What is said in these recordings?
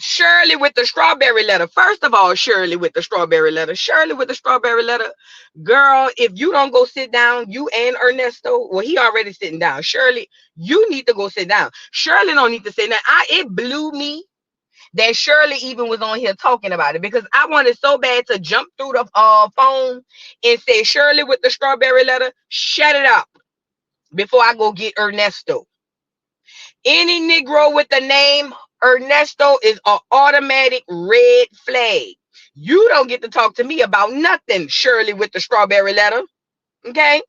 Shirley with the strawberry letter. First of all, Shirley with the strawberry letter. Shirley with the strawberry letter. Girl, if you don't go sit down, you and Ernesto, well, he already sitting down. Shirley, you need to go sit down. Shirley don't need to sit down. It blew me that Shirley even was on here talking about it, because I wanted so bad to jump through the phone and say, Shirley with the strawberry letter, shut it up before I go get Ernesto. Any Negro with the name Ernesto is an automatic red flag. You don't get to talk to me about nothing, Shirley with the strawberry letter. Okay?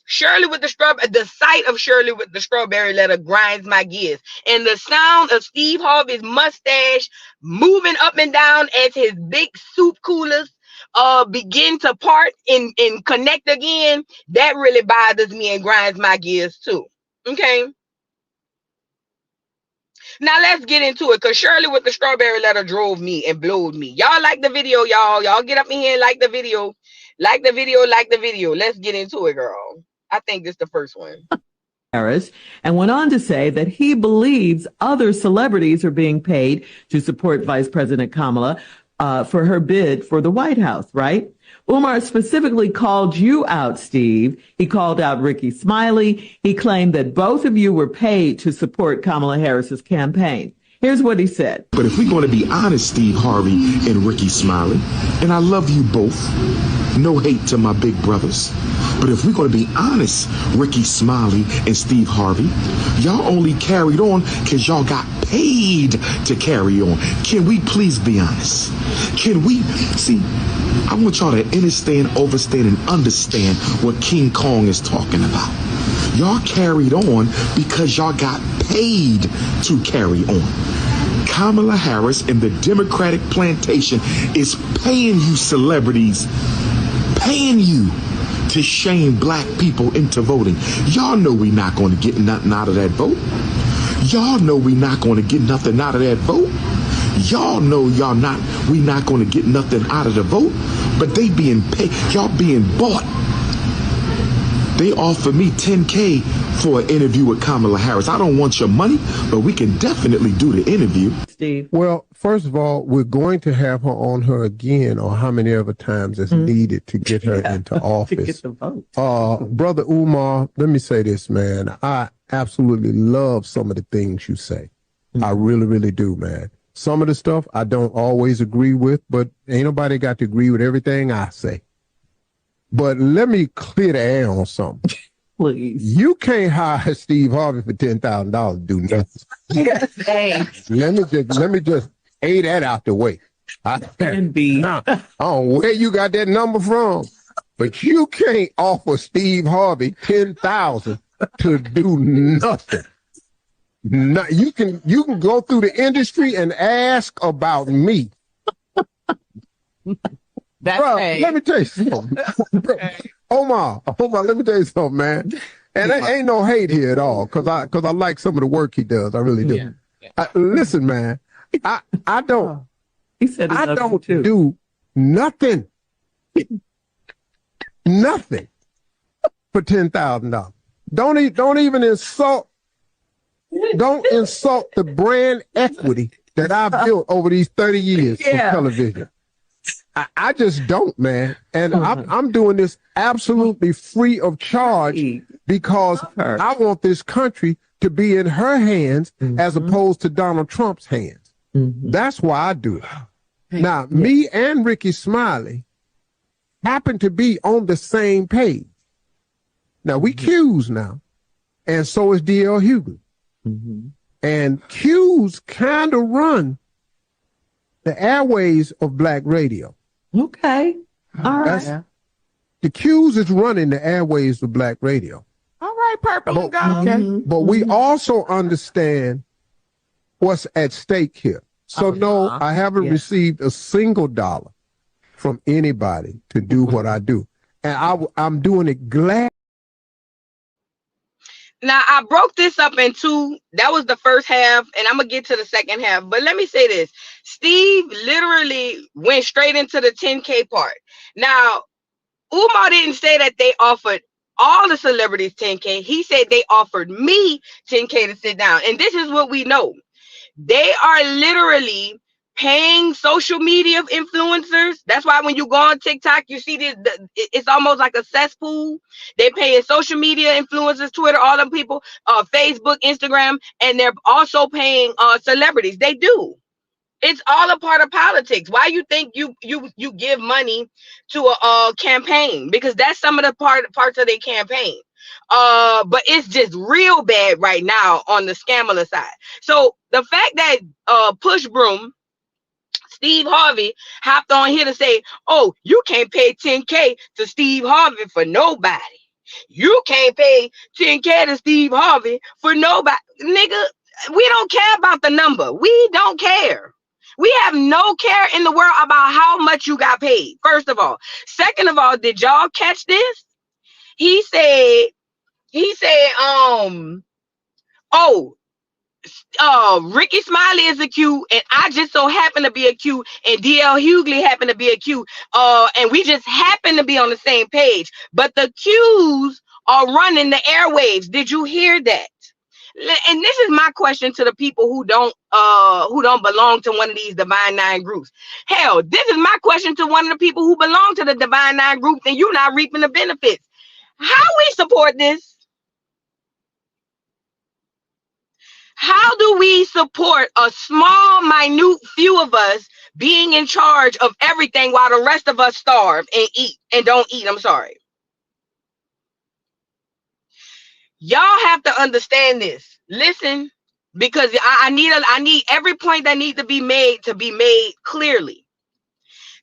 Shirley with the strawberry, the sight of Shirley with the strawberry letter grinds my gears. And the sound of Steve Harvey's mustache moving up and down as his big soup coolers begin to part and connect again, that really bothers me and grinds my gears too. Okay? Now let's get into it, because Shirley with the strawberry letter drove me and blowed me. Y'all like the video, y'all. Y'all get up in here and like the video. Like the video, like the video. Let's get into it, girl. I think this is the first one. Harris, and went on to say that he believes other celebrities are being paid to support Vice President Kamala for her bid for the White House, right? Umar specifically called you out, Steve. He called out Ricky Smiley. He claimed that both of you were paid to support Kamala Harris's campaign. Here's what he said. But if we're going to be honest, Steve Harvey and Ricky Smiley, and I love you both, no hate to my big brothers, but if we're going to be honest, Ricky Smiley and Steve Harvey, y'all only carried on because y'all got paid to carry on. Can we please be honest? Can we see? I want y'all to understand, overstand, and understand what King Kong is talking about. Y'all carried on because y'all got paid to carry on. Kamala Harris and the Democratic plantation is paying you celebrities, paying you to shame black people into voting. Y'all know we're not going to get nothing out of that vote. Y'all know we're not going to get nothing out of that vote. Y'all know we're not going to get nothing out of the vote, but they being paid, y'all being bought. They offered me $10K for an interview with Kamala Harris. I don't want your money, but we can definitely do the interview. Steve. Well, first of all, we're going to have her on her again, or how many other times it's needed to get her into office. To get the vote. Brother Umar, let me say this, man. I absolutely love some of the things you say. I really, really do, man. Some of the stuff I don't always agree with, but ain't nobody got to agree with everything I say. But let me clear the air on something. Please. You can't hire Steve Harvey for $10,000 to do nothing. Yes, thanks. Let me just A that out the way. I don't know where you got that number from, but you can't offer Steve Harvey $10,000 to do nothing. No, you can go through the industry and ask about me. That's Bro, let me tell you something. Omar, let me tell you something, man. And there ain't no hate here at all, cause I like some of the work he does. I really do. Yeah. Listen, man, I don't. He said I don't do nothing. Nothing for $10,000. Don't even insult. Don't insult the brand equity that I've built over these 30 years of television. I just don't, man. And I'm doing this absolutely free of charge because I want this country to be in her hands as opposed to Donald Trump's hands. That's why I do it. Now, me and Ricky Smiley happen to be on the same page. Now, we Q's now, and so is D.L. Hughley. And Q's kind of run the airways of black radio. Okay. All right. The Q's is running the airways of black radio. All right, Purple. But we also understand what's at stake here. So no, I haven't received a single dollar from anybody to do what I do. And I'm doing it glad. Now, I broke this up in two. That was the first half, and I'm going to get to the second half. But let me say this. Steve literally went straight into the 10K part. Now, Umar didn't say that they offered all the celebrities 10K. He said they offered me 10K to sit down. And this is what we know. They are literally paying social media influencers. That's why when you go on TikTok, you see this, it's almost like a cesspool. They paying social media influencers, Twitter, all them people, Facebook, Instagram, and they're also paying celebrities. They do. It's all a part of politics. Why you think you give money to a campaign? Because that's some of the parts of their campaign. But it's just real bad right now on the scammer side. So the fact that Push Broom, Steve Harvey, hopped on here to say, oh, you can't pay $10K to Steve Harvey for nobody. You can't pay $10K to Steve Harvey for nobody. Nigga, we don't care about the number. We don't care. We have no care in the world about how much you got paid, first of all. Second of all, did y'all catch this? He said, Ricky Smiley is a Q, and I just so happen to be a Q, and DL Hughley happen to be a Q, and we just happen to be on the same page. But the Qs are running the airwaves. Did you hear that? And this is my question to the people who don't belong to one of these Divine Nine groups. Hell, this is my question to one of the people who belong to the Divine Nine group, and you're not reaping the benefits. How we support this? How do we support a small, minute few of us being in charge of everything while the rest of us starve and eat and don't eat? I'm sorry. Y'all have to understand this. Listen, because I need every point that needs to be made clearly.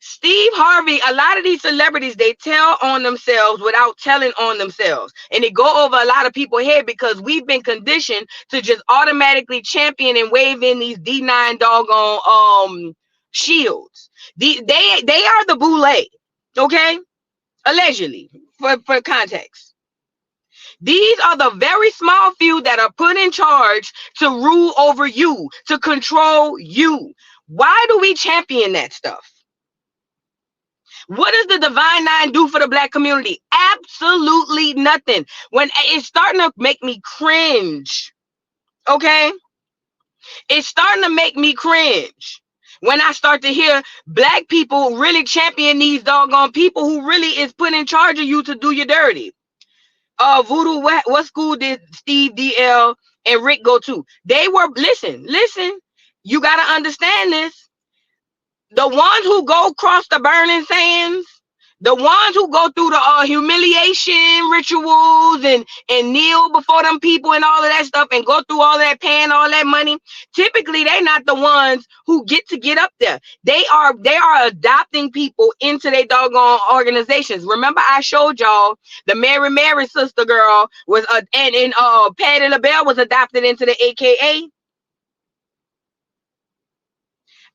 Steve Harvey, a lot of these celebrities, they tell on themselves without telling on themselves. And they go over a lot of people's head because we've been conditioned to just automatically champion and wave in these D9 doggone shields. They are the boule, okay? Allegedly, for context. These are the very small few that are put in charge to rule over you, to control you. Why do we champion that stuff? What does the Divine Nine do for the Black community? Absolutely nothing. When it's starting to make me cringe, okay? It's starting to make me cringe when I start to hear Black people really champion these doggone people who really is put in charge of you to do you dirty. Voodoo, what school did Steve, DL, and Rick go to? They were, listen, you got to understand this. The ones who go across the burning sands, the ones who go through the humiliation rituals and kneel before them people and all of that stuff and go through all that paying all that money, typically they're not the ones who get up there. They are adopting people into their doggone organizations. Remember I showed y'all the Mary sister girl was and Patty LaBelle was adopted into the AKA.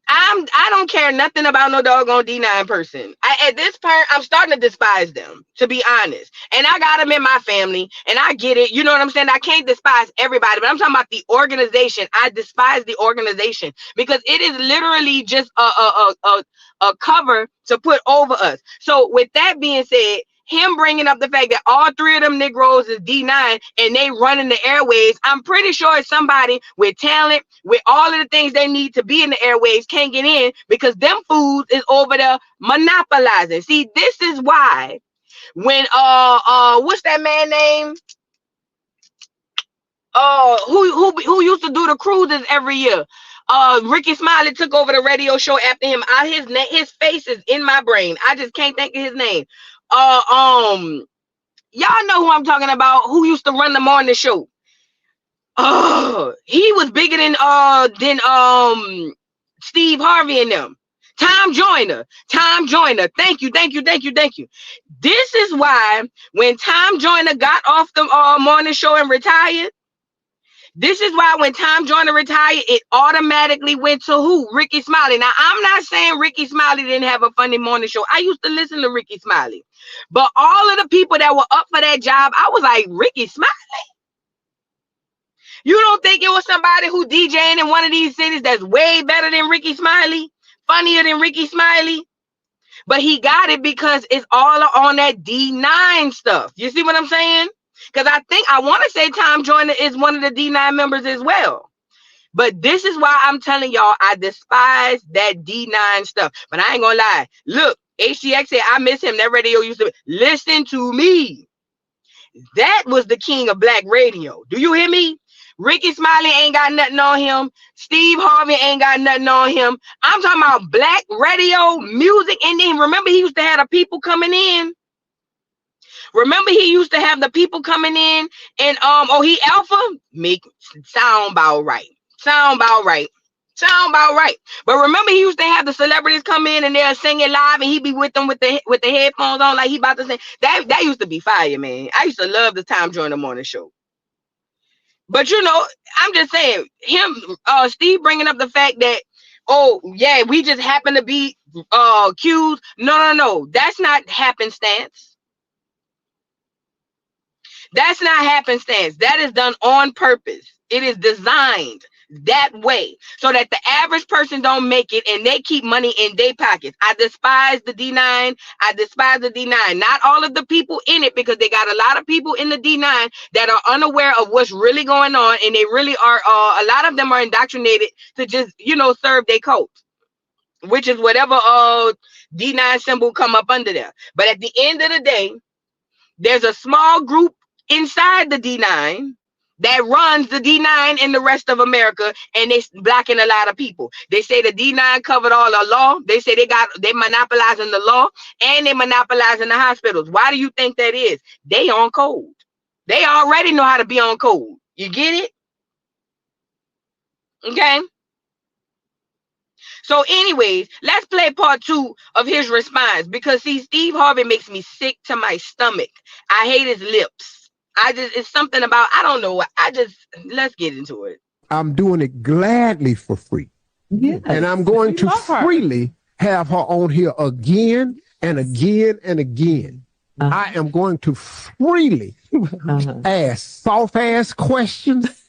I don't care nothing about no doggone D9 person. At this point, I'm starting to despise them, to be honest. And I got them in my family, and I get it. You know what I'm saying? I can't despise everybody, but I'm talking about the organization. I despise the organization because it is literally just a cover to put over us. So with that being said, him bringing up the fact that all three of them Negroes is D9 and they running the airwaves, I'm pretty sure it's somebody with talent, with all of the things they need to be in the airwaves can't get in because them fools is over there monopolizing. See, this is why when what's that man name? Who used to do the cruises every year? Ricky Smiley took over the radio show after him. His face is in my brain. I just can't think of his name. Y'all know who I'm talking about, who used to run the morning show. He was bigger than Steve Harvey and them. Tom Joyner. Thank you. This is why when Tom Joyner got off the morning show and retired, this is why when Tom Joyner retired, it automatically went to who? Ricky Smiley. Now, I'm not saying Ricky Smiley didn't have a funny morning show. I used to listen to Ricky Smiley. But all of the people that were up for that job, I was like, Ricky Smiley? You don't think it was somebody who DJing in one of these cities that's way better than Ricky Smiley? Funnier than Ricky Smiley? But he got it because it's all on that D9 stuff. You see what I'm saying? Because I want to say Tom Joyner is one of the D9 members as well. But this is why I'm telling y'all I despise that D9 stuff. But I ain't gonna lie. Look, HTX said I miss him. That radio used to listen to me. That was the king of black radio. Do you hear me? Ricky Smiley ain't got nothing on him. Steve Harvey ain't got nothing on him. I'm talking about black radio, music. And then remember, he used to have the people coming in. Remember, he used to have the people coming in and he alpha make sound about right. Sound about right. Sound about right. But remember, he used to have the celebrities come in and they'll sing it live, and he be with them with the headphones on, like he about to sing. That used to be fire, man. I used to love the time during the morning show. But you know, I'm just saying, Steve bringing up the fact that, oh yeah, we just happen to be cues. No. That's not happenstance. That's not happenstance. That is done on purpose. It is designed that way so that the average person don't make it and they keep money in their pockets. I despise the D9. I despise the D9. Not all of the people in it, because they got a lot of people in the D9 that are unaware of what's really going on, and they really are. A lot of them are indoctrinated to just, serve their cult, which is whatever D9 symbol come up under there. But at the end of the day, there's a small group inside the D9 that runs the D9 in the rest of America, and they blocking a lot of people. They say the D9 covered all the law. They say they monopolizing the law, and they monopolizing the hospitals. Why do you think that is? They on code. They already know how to be on code. You get it? Okay. So anyways, let's play part 2 of his response, because see, Steve Harvey makes me sick to my stomach. I hate his lips. It's something about, I don't know. Let's get into it. I'm doing it gladly for free. Yes. And I'm going to freely have her on here again and again and again. I am going to freely ask soft-ass questions.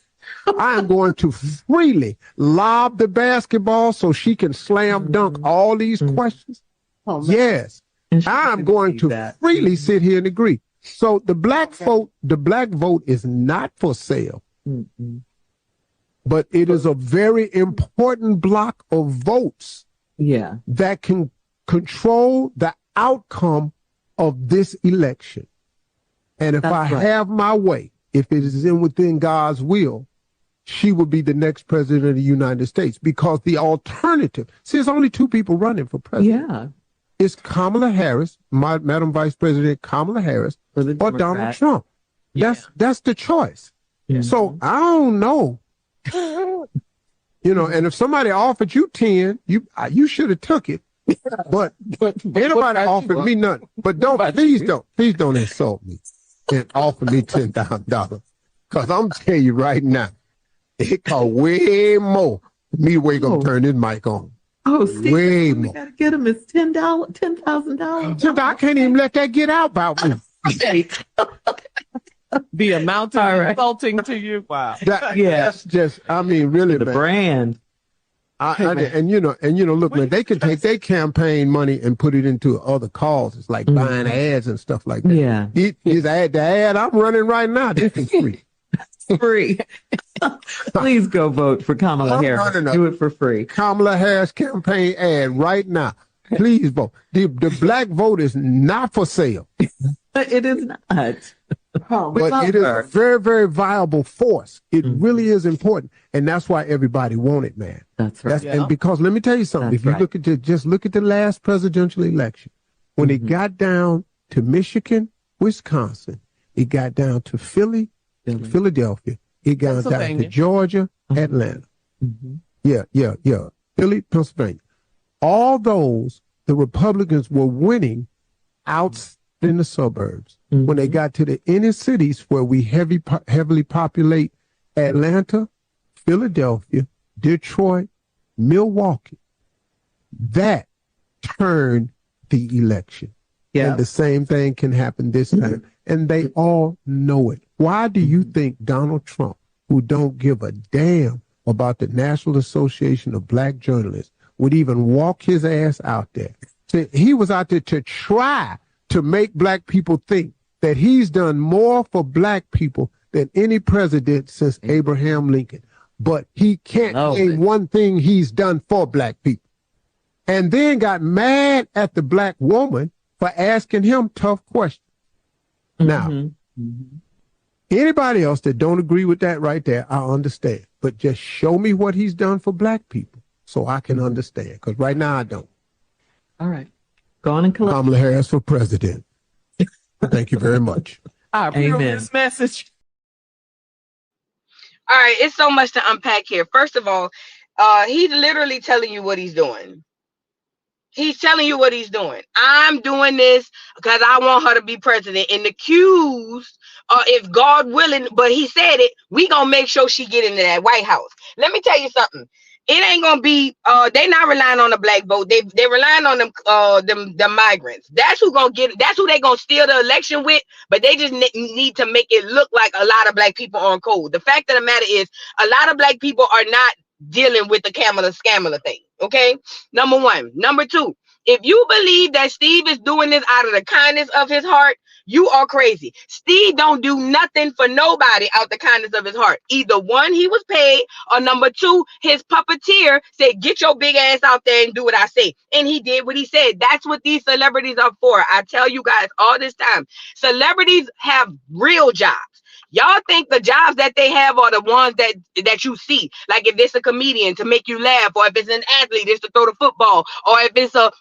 I am going to freely lob the basketball so she can slam dunk all these questions. Yes. I'm going to freely sit here and agree. So the black vote is not for sale, but it is a very important block of votes that can control the outcome of this election. And if I have my way, if it is within God's will, she will be the next president of the United States, because the alternative, see, there's only 2 people running for president. Yeah. It's Kamala Harris, Madam Vice President Kamala Harris, or Donald Trump. That's the choice. Yeah. So I don't know. And if somebody offered you 10, you should have took it. But anybody offered me nothing. But please don't insult me and offer me $10,000. Because I'm telling you right now, it cost way more. Me wake up, turn this mic on. Oh, Steve, way we more. gotta get him. It's $10,000. I can't even let that get out about me. The amount of insulting to you. Wow. That's just, I mean, really, the man. brand. Look, man, they can take their campaign money and put it into other causes, like buying ads and stuff like that. Yeah. The ad I'm running right now, this is free. Free. Please go vote for Kamala Harris. Do it for free. Kamala Harris campaign ad right now. Please vote. The black vote is not for sale. It is not. But it is a very, very viable force. It really is important. And that's why everybody wants it, man. That's right. And because let me tell you something. If you look at look at the last presidential election, when it got down to Michigan, Wisconsin, it got down to Philadelphia, it got down to Georgia, Atlanta. Philly, Pennsylvania. All those, the Republicans were winning out in the suburbs. When they got to the inner cities where we heavily populate Atlanta, Philadelphia, Detroit, Milwaukee, that turned the election. Yeah. And the same thing can happen this time. And they all know it. Why do you think Donald Trump, who don't give a damn about the National Association of Black Journalists, would even walk his ass out there? So he was out there to try to make black people think that he's done more for black people than any president since Abraham Lincoln. but he can't name one thing he's done for black people. And then got mad at the black woman for asking him tough questions. Now, anybody else that don't agree with that right there, I understand. But just show me what he's done for black people so I can understand. Because right now I don't. All right. Go on and collect. Kamala Harris for president. Thank you very much. I approve this message. All right, it's so much to unpack here. First of all, he's literally telling you what he's doing. He's telling you what he's doing. I'm doing this because I want her to be president. And the cues are, if God willing, but he said it, we gonna make sure she get into that White House. Let me tell you something. It ain't gonna be. They not relying on the black vote. They relying on them migrants. That's who gonna get. That's who they gonna steal the election with. But they just need to make it look like a lot of black people are on code. The fact of the matter is, a lot of black people are not dealing with the Kamala scammer thing. Okay, number one. Number two, if you believe that Steve is doing this out of the kindness of his heart, you are crazy. Steve don't do nothing for nobody out the kindness of his heart. Either one, he was paid, or number two, his puppeteer said, get your big ass out there and do what I say. And he did what he said. That's what these celebrities are for. I tell you guys all this time, celebrities have real jobs. Y'all think the jobs that they have are the ones that you see. Like if it's a comedian to make you laugh, or if it's an athlete, it's to throw the football, or if it's a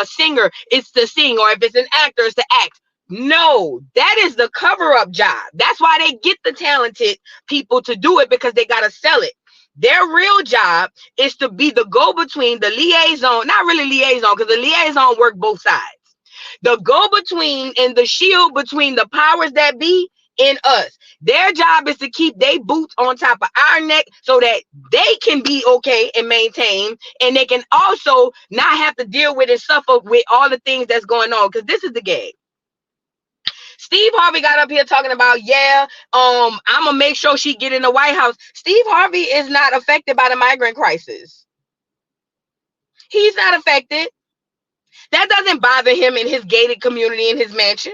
singer, it's to sing, or if it's an actor, it's to act. No, that is the cover-up job. That's why they get the talented people to do it, because they got to sell it. Their real job is to be the go-between, the liaison, not really liaison, because the liaison work both sides. The go-between and the shield between the powers that be in us. Their job is to keep their boots on top of our neck so that they can be okay and maintain, and they can also not have to deal with and suffer with all the things that's going on. Because this is the game. Steve Harvey got up here talking about, I'm gonna make sure she get in the White House. Steve Harvey is not affected by the migrant crisis. He's not affected. That doesn't bother him in his gated community in his mansion.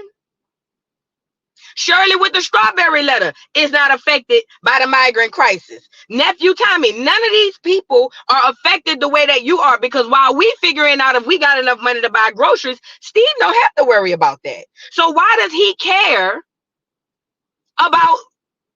Shirley with the strawberry letter is not affected by the migrant crisis. Nephew Tommy, none of these people are affected the way that you are, because while we figuring out if we got enough money to buy groceries, Steve don't have to worry about that. So why does he care about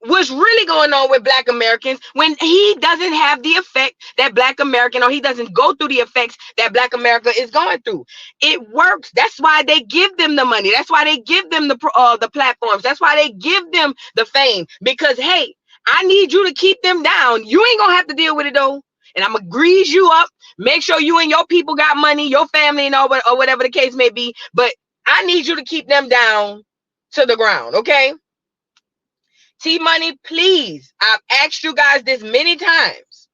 what's really going on with Black Americans when he doesn't have the effect that Black American, or he doesn't go through the effects that Black America is going through? It works. That's why they give them the money. That's why they give them the platforms. That's why they give them the fame, because, hey, I need you to keep them down. You ain't gonna have to deal with it though. And I'm gonna grease you up, make sure you and your people got money, your family and all, or whatever the case may be. But I need you to keep them down to the ground, okay? T-Money, please, I've asked you guys this many times.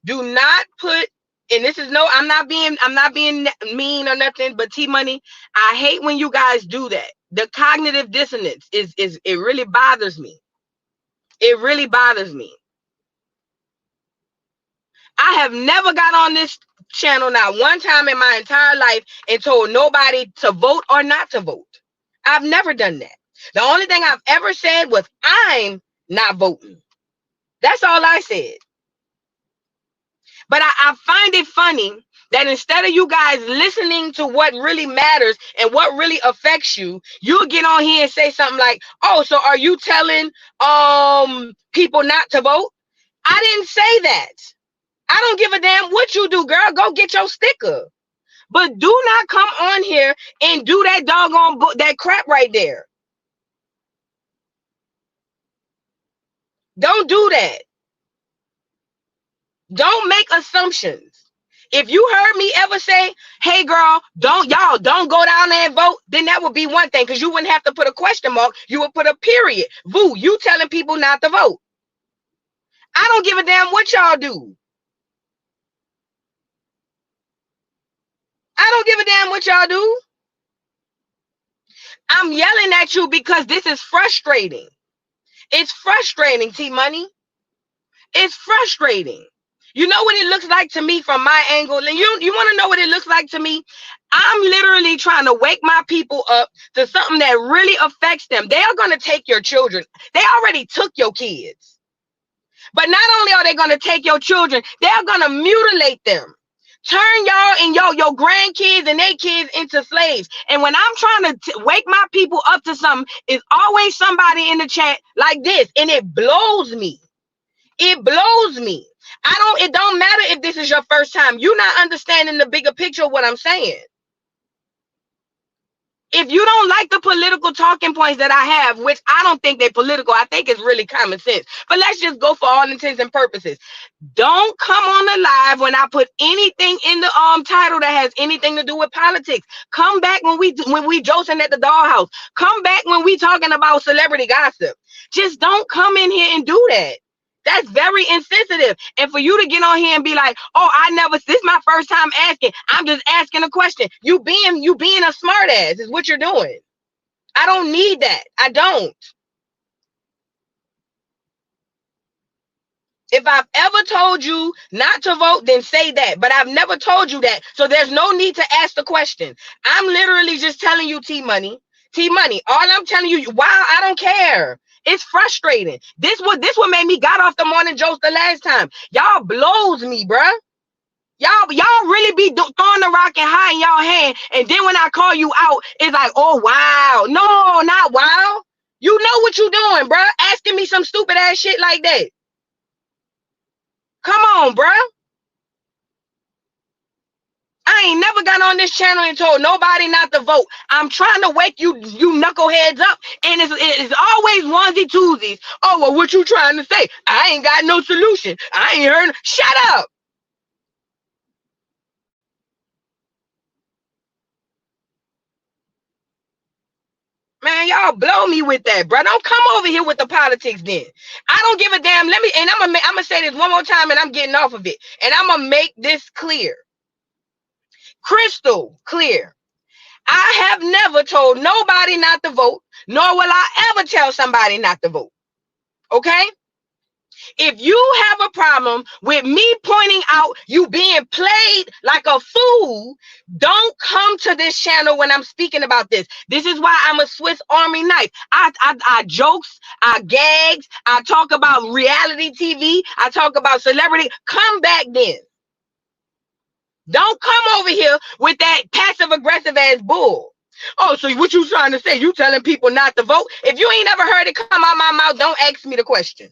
Do not put, and this is I'm not being mean or nothing, but T-Money, I hate when you guys do that. The cognitive dissonance it really bothers me. It really bothers me. I have never got on this channel not one time in my entire life and told nobody to vote or not to vote. I've never done that. The only thing I've ever said was, I'm not voting. That's all I said. But I find it funny that instead of you guys listening to what really matters and what really affects you, you'll get on here and say something like, oh, so are you telling people not to vote? I didn't say that. I don't give a damn what you do, girl. Go get your sticker. But do not come on here and do that doggone that crap right there. Don't do that. Don't make assumptions. If you heard me ever say, hey girl, don't go down there and vote, then that would be one thing, because you wouldn't have to put a question mark. You would put a period. Boo, you telling people not to vote. I don't give a damn what y'all do. I don't give a damn what y'all do. I'm yelling at you because this is frustrating. It's frustrating, T-Money. It's frustrating. You know what it looks like to me from my angle? And you want to know what it looks like to me? I'm literally trying to wake my people up to something that really affects them. They are going to take your children. They already took your kids. But not only are they going to take your children, they're going to mutilate them. Turn y'all and your grandkids and their kids into slaves. And when I'm trying to wake my people up to something, it's always somebody in the chat like this. And it blows me. It blows me. It don't matter if this is your first time. You're not understanding the bigger picture of what I'm saying. If you don't like the political talking points that I have, which I don't think they're political, I think it's really common sense. But let's just go for all intents and purposes. Don't come on the live when I put anything in the title that has anything to do with politics. Come back when we Joce at the dollhouse. Come back when we talking about celebrity gossip. Just don't come in here and do that. That's very insensitive. And for you to get on here and be like, oh, this is my first time asking. I'm just asking a question. You being a smart ass is what you're doing. I don't need that. I don't. If I've ever told you not to vote, then say that. But I've never told you that. So there's no need to ask the question. I'm literally just telling you T-Money. T-Money. All I'm telling you, wow, I don't care. It's frustrating. This what made me got off the morning Joce the last time. Y'all blows me, bruh. Y'all really be throwing the rock and high in y'all hand. And then when I call you out, it's like, oh, wow. No, not wow. You know what you doing, bruh. Asking me some stupid ass shit like that. Come on, bruh. I ain't never got on this channel and told nobody not to vote. I'm trying to wake you knuckleheads up, and it's always onesie twosies. Oh, well, what you trying to say? I ain't got no solution. I ain't heard. Shut up. Man, y'all blow me with that, bro. Don't come over here with the politics then. I don't give a damn. I'm gonna say this one more time, and I'm getting off of it. And I'm gonna make this clear. Crystal clear. I have never told nobody not to vote, nor will I ever tell somebody not to vote. Okay? If you have a problem with me pointing out you being played like a fool, don't come to this channel when I'm speaking about this. This is why I'm a Swiss Army knife. I jokes, I gags, I talk about reality TV, I talk about celebrity. Come back then. Don't come over here with that passive aggressive ass bull. Oh, so what you trying to say? You telling people not to vote? If you ain't never heard it come out my mouth, don't ask me the question.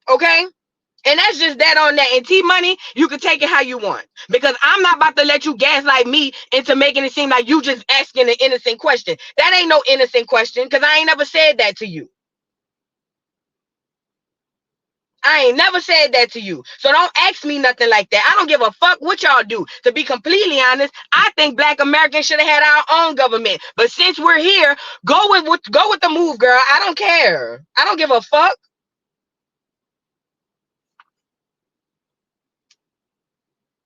Okay? And that's just that on that. And T-Money, you can take it how you want. Because I'm not about to let you gaslight me into making it seem like you just asking an innocent question. That ain't no innocent question, because I ain't never said that to you. I ain't never said that to you. So don't ask me nothing like that. I don't give a fuck what y'all do. To be completely honest, I think Black Americans should have had our own government. But since we're here, go with the move, girl. I don't care. I don't give a fuck.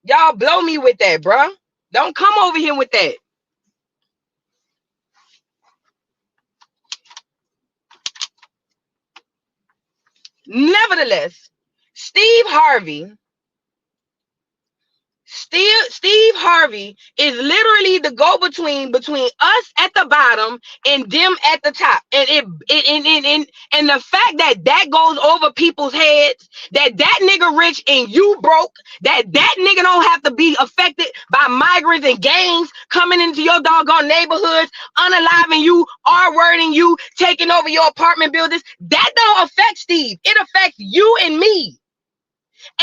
Y'all blow me with that, bruh. Don't come over here with that. Nevertheless, Steve Harvey is literally the go-between between us at the bottom and them at the top. And and the fact that goes over people's heads, that nigga rich and you broke, that nigga don't have to be affected by migrants and gangs coming into your doggone neighborhoods, unaliving you, R-wording you, taking over your apartment buildings, that don't affect Steve. It affects you and me.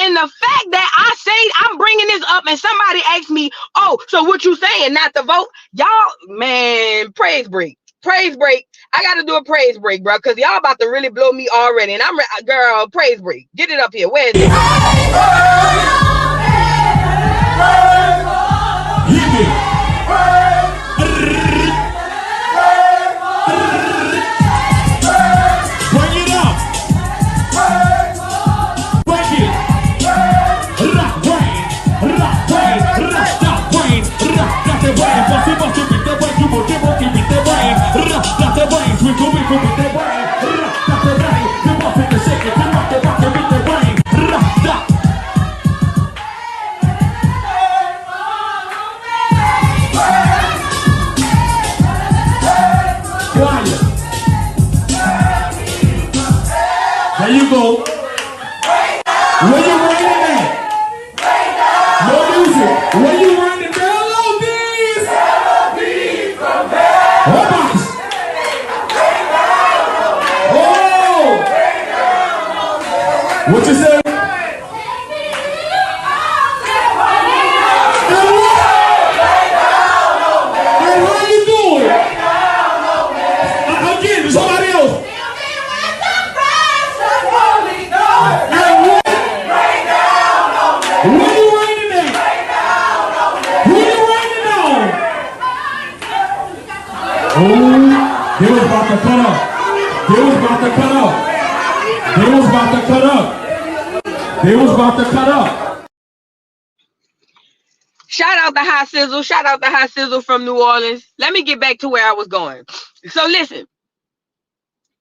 And the fact that I say I'm bringing this up and somebody asks me, oh, so what you saying, not to vote? Y'all, man, praise break. Praise break. I got to do a praise break, bro, because y'all about to really blow me already. And girl, praise break. Get it up here. Where is it? There you go. Where you running at? More music. Where you running? Melodies. Oh, box. Oh. What you say? Somebody else. Who you raining at? Who you raining on? Oh, they was about to cut up. They was about to cut up. They was about to cut up. They was about to cut up. Shout out to High Sizzle. Shout out to High Sizzle from New Orleans. Let me get back to where I was going. So listen.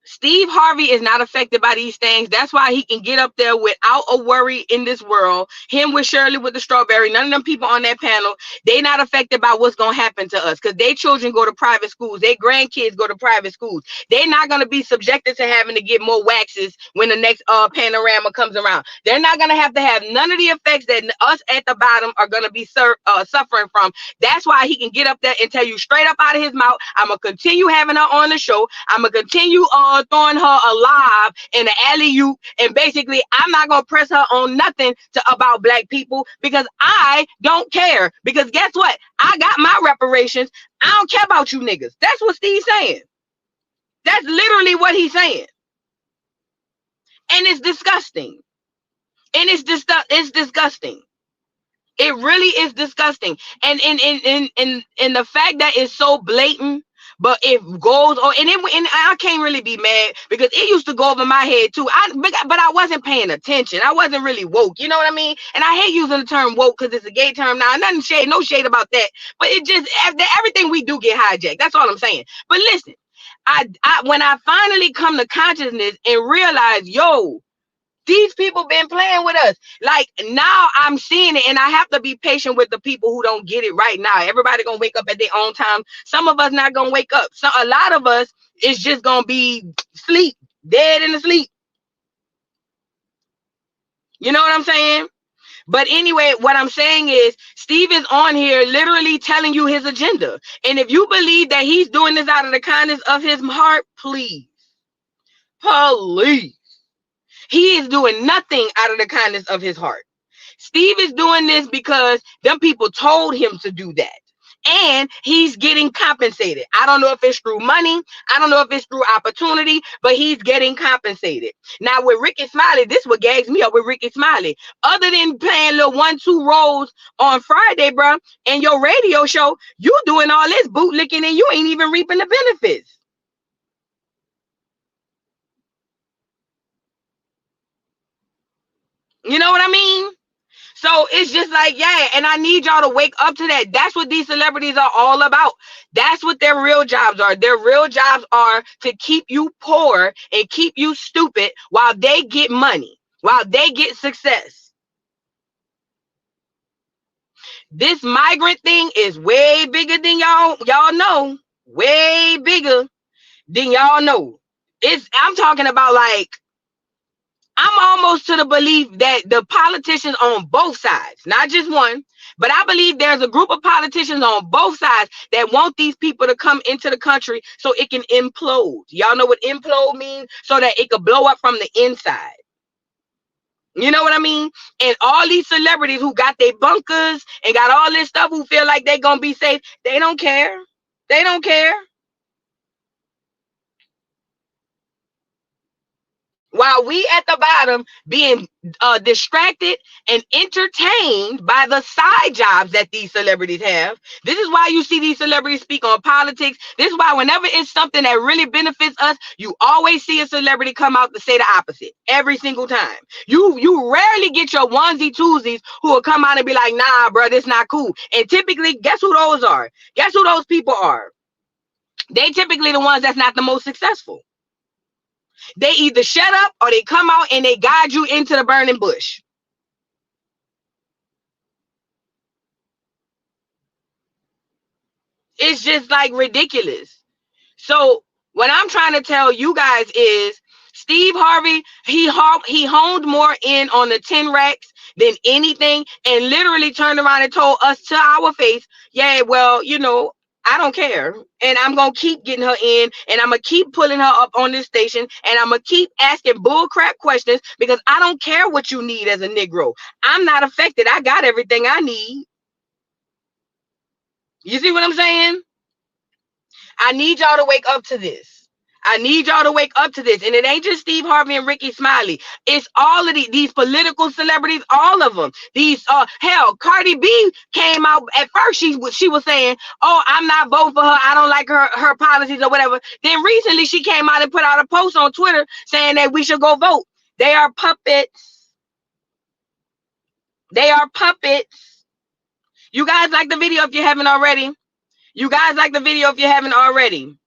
Steve Harvey is not affected by these things. That's why he can get up there without a worry in this world. Him with Shirley with the strawberry. None of them people on that panel, they not affected by what's going to happen to us because their children go to private schools. Their grandkids go to private schools. They're not going to be subjected to having to get more waxes when the next panorama comes around. They're not going to have none of the effects that us at the bottom are going to be suffering from. That's why he can get up there and tell you straight up out of his mouth, I'm going to continue having her on the show. I'm going to continue throwing her alive in the alley-oop, and basically I'm not gonna press her on nothing about black people because I don't care. Because guess what? I got my reparations. I don't care about you niggas. That's what Steve's saying. That's literally what he's saying. And it's disgusting. And it's disgusting. It really is disgusting. And in the fact that it's so blatant. But it goes on, and I can't really be mad because it used to go over my head too. But I wasn't paying attention. I wasn't really woke. You know what I mean? And I hate using the term woke because it's a gay term now. No shade about that. But it just everything we do get hijacked. That's all I'm saying. But listen, when I finally come to consciousness and realize, yo, these people been playing with us. Like now I'm seeing it, and I have to be patient with the people who don't get it right now. Everybody gonna wake up at their own time. Some of us not gonna wake up. So a lot of us is just gonna be sleep, dead in the sleep. You know what I'm saying? But anyway, what I'm saying is Steve is on here literally telling you his agenda. And if you believe that he's doing this out of the kindness of his heart, please. He is doing nothing out of the kindness of his heart. Steve is doing this because them people told him to do that. And he's getting compensated. I don't know if it's through money. I don't know if it's through opportunity, but he's getting compensated. Now with Ricky Smiley, this is what gags me up with Ricky Smiley. Other than playing little 1-2 roles on Friday, bro, and your radio show, you doing all this bootlicking and you ain't even reaping the benefits. You know what I mean? So it's just like, yeah, and I need y'all to wake up to that. That's what these celebrities are all about. That's what their real jobs are. Their real jobs are to keep you poor and keep you stupid while they get money, while they get success. This migrant thing is way bigger than y'all know. Way bigger than y'all know. I'm talking about like, I'm almost to the belief that the politicians on both sides, not just one, but I believe there's a group of politicians on both sides that want these people to come into the country so it can implode. Y'all know what implode means? So that it could blow up from the inside. You know what I mean? And all these celebrities who got their bunkers and got all this stuff who feel like they're going to be safe, they don't care. They don't care. While we at the bottom being distracted and entertained by the side jobs that these celebrities have. This is why you see these celebrities speak on politics. This is why whenever it's something that really benefits us, you always see a celebrity come out to say the opposite every single time. You rarely get your onesie twosies who will come out and be like, nah, bro, this not cool. And typically, guess who those are? Guess who those people are? They typically the ones that's not the most successful. They either shut up or they come out and they guide you into the burning bush. It's just like ridiculous. So what I'm trying to tell you guys is Steve Harvey, he honed more in on the 10 racks than anything, and literally turned around and told us to our face, yeah, well, you know, I don't care. And I'm going to keep getting her in, and I'm going to keep pulling her up on this station, and I'm going to keep asking bullcrap questions, because I don't care what you need as a Negro. I'm not affected. I got everything I need. You see what I'm saying? I need y'all to wake up to this. I need y'all to wake up to this. And it ain't just Steve Harvey and Ricky Smiley. It's all of these political celebrities, all of them. These hell, Cardi B came out at first. She was saying, "Oh, I'm not voting for her. I don't like her policies or whatever." Then recently she came out and put out a post on Twitter saying that we should go vote. They are puppets. They are puppets. You guys like the video if you haven't already. You guys like the video if you haven't already.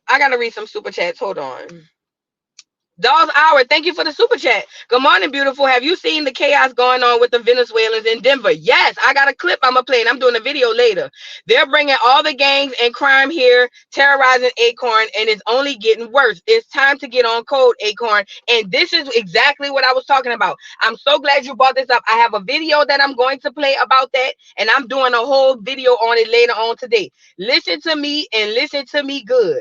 I gotta read some super chats. Hold on. Dawes Hour, thank you for the super chat. Good morning, beautiful. Have you seen the chaos going on with the Venezuelans in Denver? Yes, I got a clip I'm gonna play, and I'm doing a video later. They're bringing all the gangs and crime here, terrorizing Acorn, and it's only getting worse. It's time to get on code, Acorn. And this is exactly what I was talking about. I'm so glad you brought this up. I have a video that I'm going to play about that, and I'm doing a whole video on it later on today. Listen to me, and listen to me good.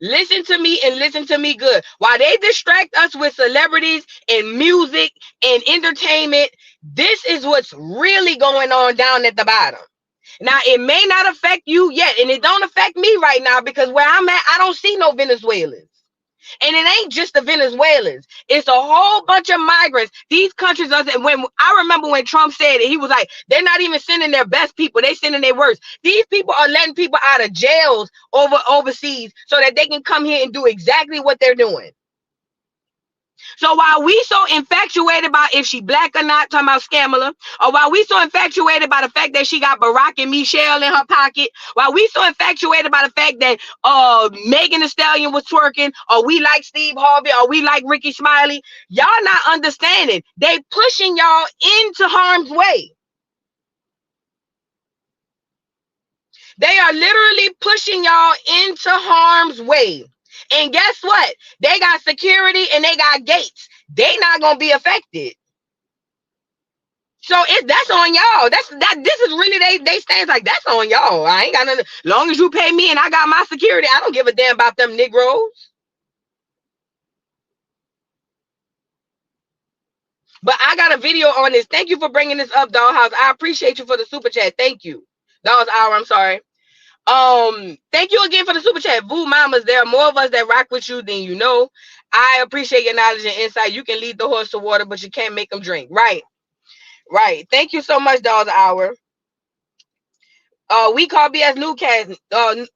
Listen to me, and listen to me good. While they distract us with celebrities and music and entertainment, this is what's really going on down at the bottom. Now, it may not affect you yet, and it don't affect me right now, because where I'm at, I don't see no Venezuelans. And it ain't just the Venezuelans. It's a whole bunch of migrants. These countries are, when I remember when Trump said it, he was like, they're not even sending their best people, they sending their worst. These people are letting people out of jails overseas so that they can come here and do exactly what they're doing. So while we so infatuated about if she black or not, talking about Scamala, or while we so infatuated by the fact that she got Barack and Michelle in her pocket, while we so infatuated by the fact that Megan Thee Stallion was twerking, or we like Steve Harvey, or we like Ricky Smiley, y'all not understanding. They pushing y'all into harm's way. They are literally pushing y'all into harm's way. And guess what? They got security and they got gates. They not gonna be affected. So that's on y'all. This is really they stance like that's on y'all. I ain't got nothing. Long as you pay me and I got my security, I don't give a damn about them Negroes. But I got a video on this. Thank you for bringing this up, Dollhouse. I appreciate you for the super chat. Thank you. Dawes Hour, I'm sorry. Thank you again for the super chat. Boo mamas, there are more of us that rock with you than you know. I appreciate your knowledge and insight. You can lead the horse to water, but you can't make them drink. Right. Thank you so much, Dawes Hour. We call BS Newcast.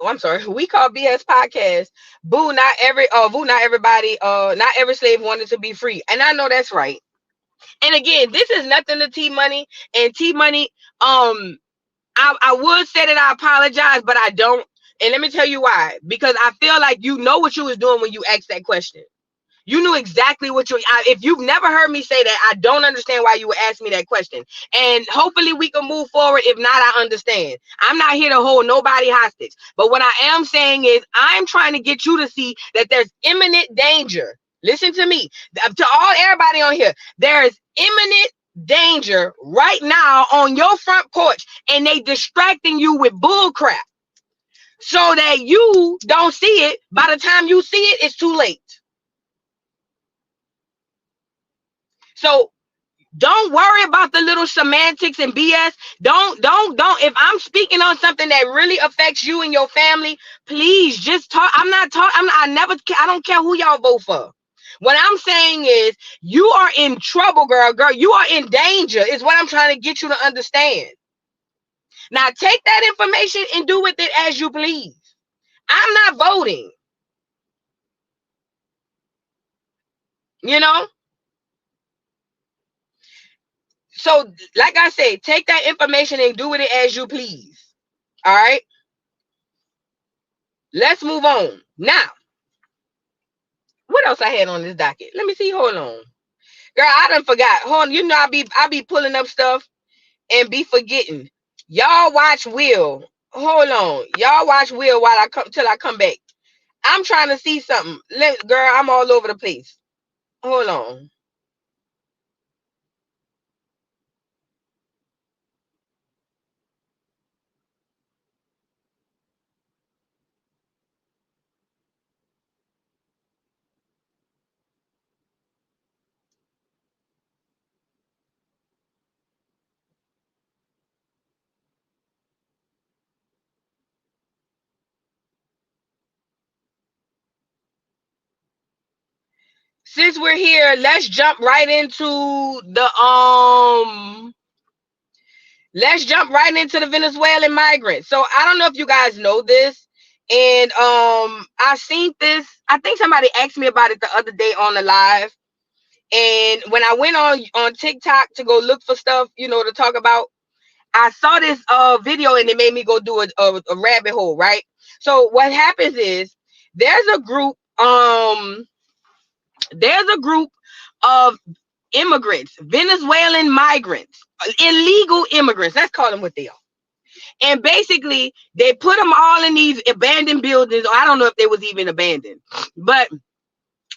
I'm sorry. We call BS Podcast. Boo, not everybody. Not every slave wanted to be free, and I know that's right. And again, this is nothing to T Money and T Money. I would say that I apologize, but I don't. And let me tell you why. Because I feel like you know what you was doing when you asked that question. You knew exactly what if you've never heard me say that, I don't understand why you would ask me that question. And hopefully we can move forward. If not, I understand. I'm not here to hold nobody hostage. But what I am saying is I'm trying to get you to see that there's imminent danger. Listen to me. To everybody on here, there's imminent danger right now on your front porch, and they distracting you with bull crap so that you don't see it. By the time you see it, it's too late. So don't worry about the little semantics and BS. Don't. If I'm speaking on something that really affects you and your family, please just talk. I don't care who y'all vote for. What I'm saying is you are in trouble, girl. You are in danger is what I'm trying to get you to understand. Now take that information and do with it as you please. I'm not voting. You know? So, like I say, take that information and do with it as you please. All right? Let's move on. Now, what else I had on this docket? Let me see. Hold on. Girl, I done forgot. Hold on. You know, I be pulling up stuff and be forgetting. Y'all watch Will. Hold on. Y'all watch Will while I come back. I'm trying to see something. Girl, I'm all over the place. Hold on. Since we're here, let's jump right into the Venezuelan migrants. So I don't know if you guys know this, and I seen this. I think somebody asked me about it the other day on the live, and when I went on TikTok to go look for stuff, to talk about, I saw this video and it made me go do a rabbit hole, right? So what happens is there's a group of immigrants, Venezuelan migrants, illegal immigrants. Let's call them what they are. And basically, they put them all in these abandoned buildings. Or I don't know if they was even abandoned. But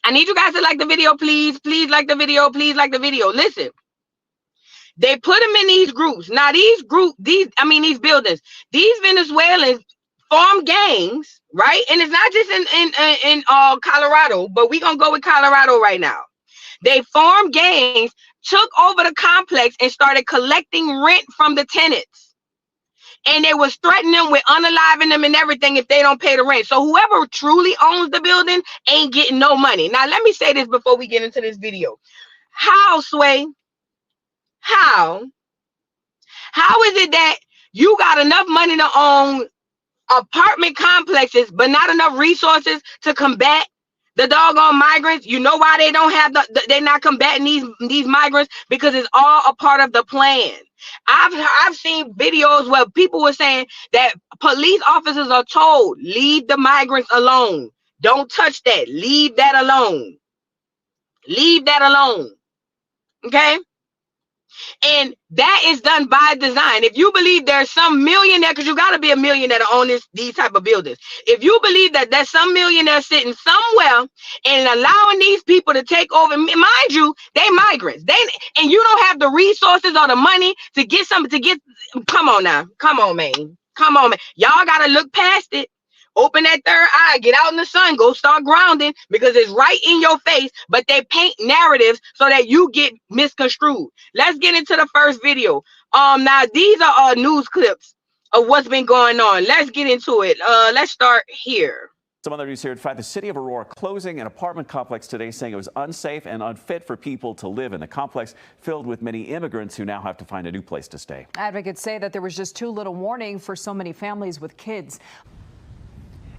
I need you guys to like the video, please. Please like the video. Please like the video. Listen. They put them in these groups. Now, these buildings, these Venezuelans form gangs, right? And it's not just in Colorado, but we're going to go with Colorado right now. They formed gangs, took over the complex, and started collecting rent from the tenants. And they was threatening them with unaliving them and everything if they don't pay the rent. So whoever truly owns the building ain't getting no money. Now, let me say this before we get into this video. How, Sway? How is it that you got enough money to own apartment complexes, but not enough resources to combat the doggone migrants? You know why they don't have they're not combating these migrants? Because it's all a part of the plan. I've seen videos where people were saying that police officers are told, leave the migrants alone. Don't touch that. Leave that alone. Leave that alone. Okay? And that is done by design. If you believe there's some millionaire, because you got to be a millionaire to own these type of buildings. If you believe that there's some millionaire sitting somewhere and allowing these people to take over, mind you, they migrants. And you don't have the resources or the money to get come on now. Come on, man. Come on, man. Y'all got to look past it. Open that third eye, get out in the sun, go start grounding, because it's right in your face, but they paint narratives so that you get misconstrued. Let's get into the first video. Now these are news clips of what's been going on. Let's get into it. Let's start here. Some other news here. In fact, the city of Aurora closing an apartment complex today, saying it was unsafe and unfit for people to live in. The complex filled with many immigrants who now have to find a new place to stay. Advocates say that there was just too little warning for so many families with kids.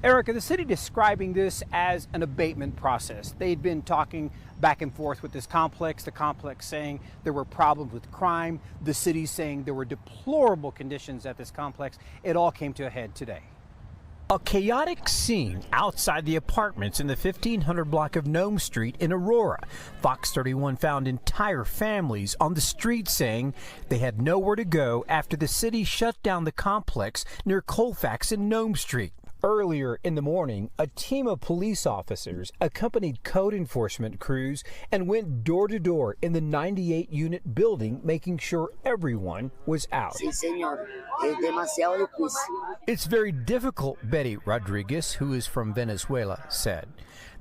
Erica, the city describing this as an abatement process. They'd been talking back and forth with this complex, the complex saying there were problems with crime, the city saying there were deplorable conditions at this complex. It all came to a head today. A chaotic scene outside the apartments in the 1500 block of Nome Street in Aurora. Fox 31 found entire families on the street saying they had nowhere to go after the city shut down the complex near Colfax and Nome Street. Earlier in the morning, a team of police officers accompanied code enforcement crews and went door to door in the 98-unit building, making sure everyone was out. Sí, señor. Es demasiado difícil. It's very difficult, Betty Rodriguez, who is from Venezuela, said.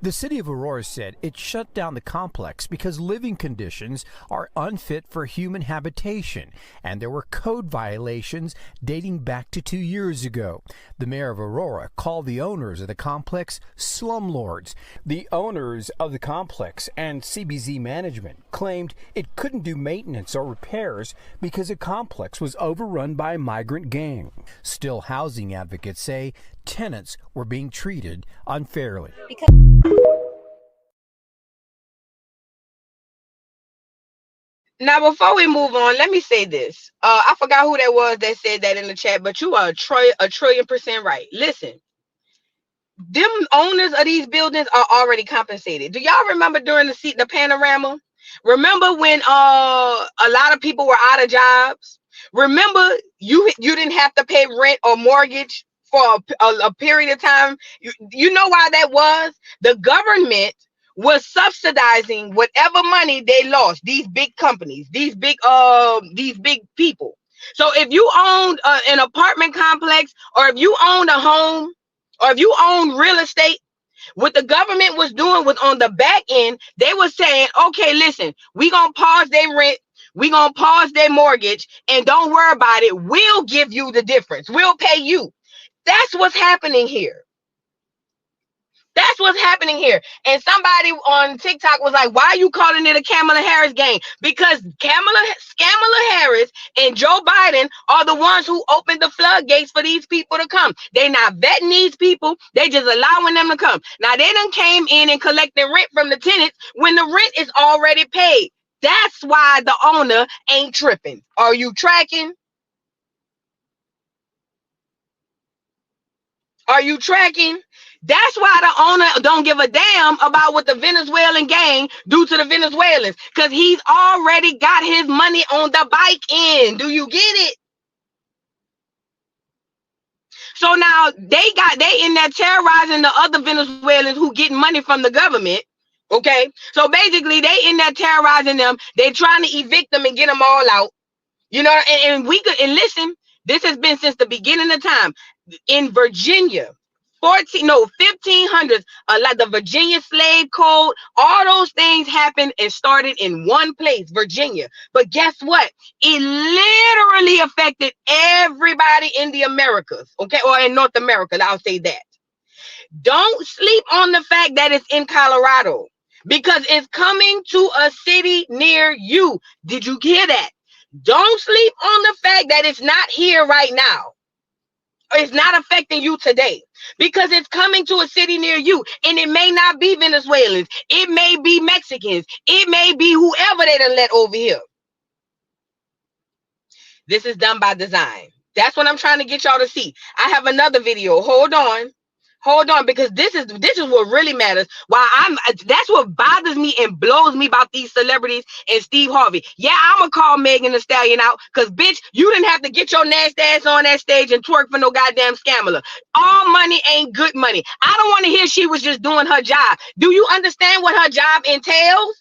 The city of Aurora said it shut down the complex because living conditions are unfit for human habitation, and there were code violations dating back to 2 years ago. The mayor of Aurora called the owners of the complex slumlords. The owners of the complex and CBZ management claimed it couldn't do maintenance or repairs because the complex was overrun by a migrant gang. Still, housing advocates say tenants were being treated unfairly. Now, before we move on, let me say this. I forgot who that was that said that in the chat, but you are a trillion% right. Listen, them owners of these buildings are already compensated. Do y'all remember during the panorama? Remember when a lot of people were out of jobs? Remember, you didn't have to pay rent or mortgage for a period of time. You know why that was? The government was subsidizing whatever money they lost. These big companies, these big people. So if you owned an apartment complex, or if you owned a home, or if you owned real estate, what the government was doing was on the back end, they were saying, okay, listen, we're going to pause their rent. We're going to pause their mortgage, and don't worry about it. We'll give you the difference. We'll pay you. That's what's happening here. That's what's happening here. And somebody on TikTok was like, why are you calling it a Kamala Harris game? Because Kamala Harris and Joe Biden are the ones who opened the floodgates for these people to come. They're not vetting these people. They just allowing them to come. Now, they done came in and collected rent from the tenants when the rent is already paid. That's why the owner ain't tripping. Are you tracking? Are you tracking? That's why the owner don't give a damn about what the Venezuelan gang do to the Venezuelans, because he's already got his money on the bike end. Do you get it? So now they in there terrorizing the other Venezuelans who getting money from the government. Okay, so basically they in there terrorizing them. They're trying to evict them and get them all out. You know, and listen, this has been since the beginning of time in Virginia. 1500s, like the Virginia slave code, all those things happened and started in one place, Virginia. But guess what? It literally affected everybody in the Americas, okay, or in North America. I'll say that. Don't sleep on the fact that it's in Colorado, because it's coming to a city near you. Did you hear that? Don't sleep on the fact that it's not here right now. It's not affecting you today, because it's coming to a city near you, and it may not be Venezuelans. It may be Mexicans. It may be whoever they done let over here. This is done by design. That's what I'm trying to get y'all to see. I have another video. Hold on, because this is what really matters. That's what bothers me and blows me about these celebrities and Steve Harvey. Yeah, I'm gonna call Megan Thee Stallion out, because bitch, you didn't have to get your nasty ass on that stage and twerk for no goddamn scammer. All money ain't good money. I don't want to hear she was just doing her job. Do you understand what her job entails?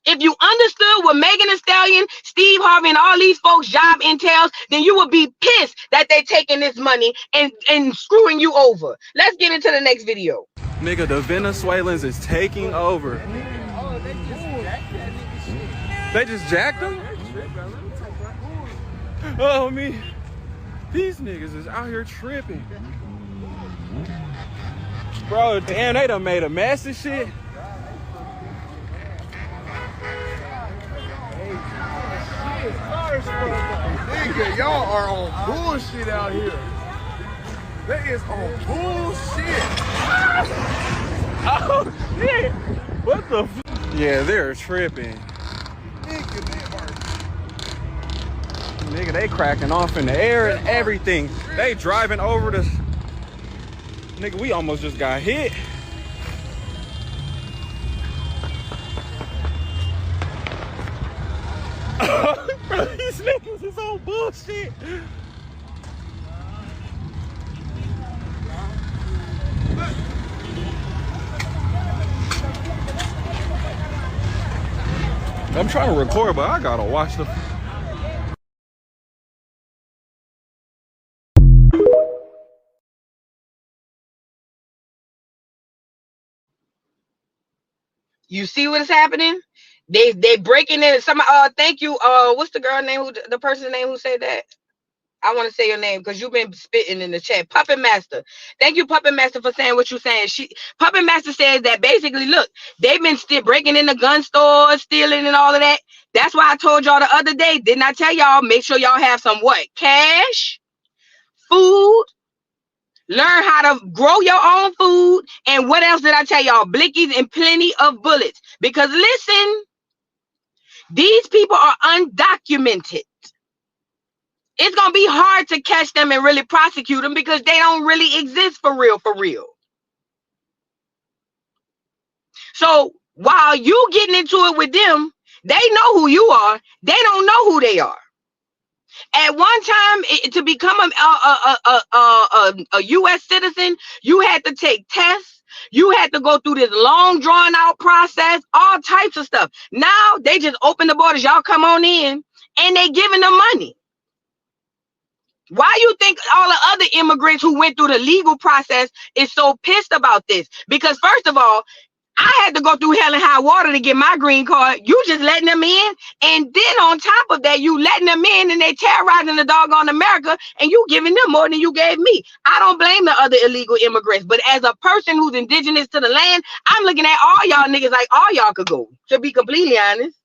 If you understood what Megan Thee Stallion, Steve Harvey, and all these folks' job entails, then you would be pissed that they taking this money and screwing you over. Let's get into the next video. Nigga, the Venezuelans is taking over. They just jacked them? Oh, me. These niggas is out here tripping. Bro, damn, they done made a mess of shit. Nigga, y'all are on bullshit out here. That is on bullshit. Oh shit! What the f? Yeah, they're tripping. Nigga, they cracking off in the air and everything. They driving over the. Nigga, we almost just got hit. Bro, these niggas is on bullshit. I'm trying to record, but I gotta watch the. You see what is happening? They breaking in. Some thank you. What's the girl name? The person's name who said that? I want to say your name because you've been spitting in the chat. Puppet Master. Thank you, Puppet Master, for saying what you're saying. Puppet Master says that basically, look, they've been still breaking in the gun stores, stealing and all of that. That's why I told y'all the other day, didn't I tell y'all, make sure y'all have some what? Cash, food, learn how to grow your own food, and what else did I tell y'all? Blickies and plenty of bullets. Because listen, these people are undocumented. It's going to be hard to catch them and really prosecute them because they don't really exist for real, for real. So while you getting into it with them, they know who you are. They don't know who they are. At one time, to become a U.S. citizen, you had to take tests. You had to go through this long, drawn out process, all types of stuff. Now they just open the borders. Y'all come on in, and they giving them money. Why you think all the other immigrants who went through the legal process is so pissed about this? Because first of all, I had to go through hell and high water to get my green card. You just letting them in. And then on top of that, you letting them in and they terrorizing the doggone America and you giving them more than you gave me. I don't blame the other illegal immigrants. But as a person who's indigenous to the land, I'm looking at all y'all niggas like all y'all could go, to be completely honest.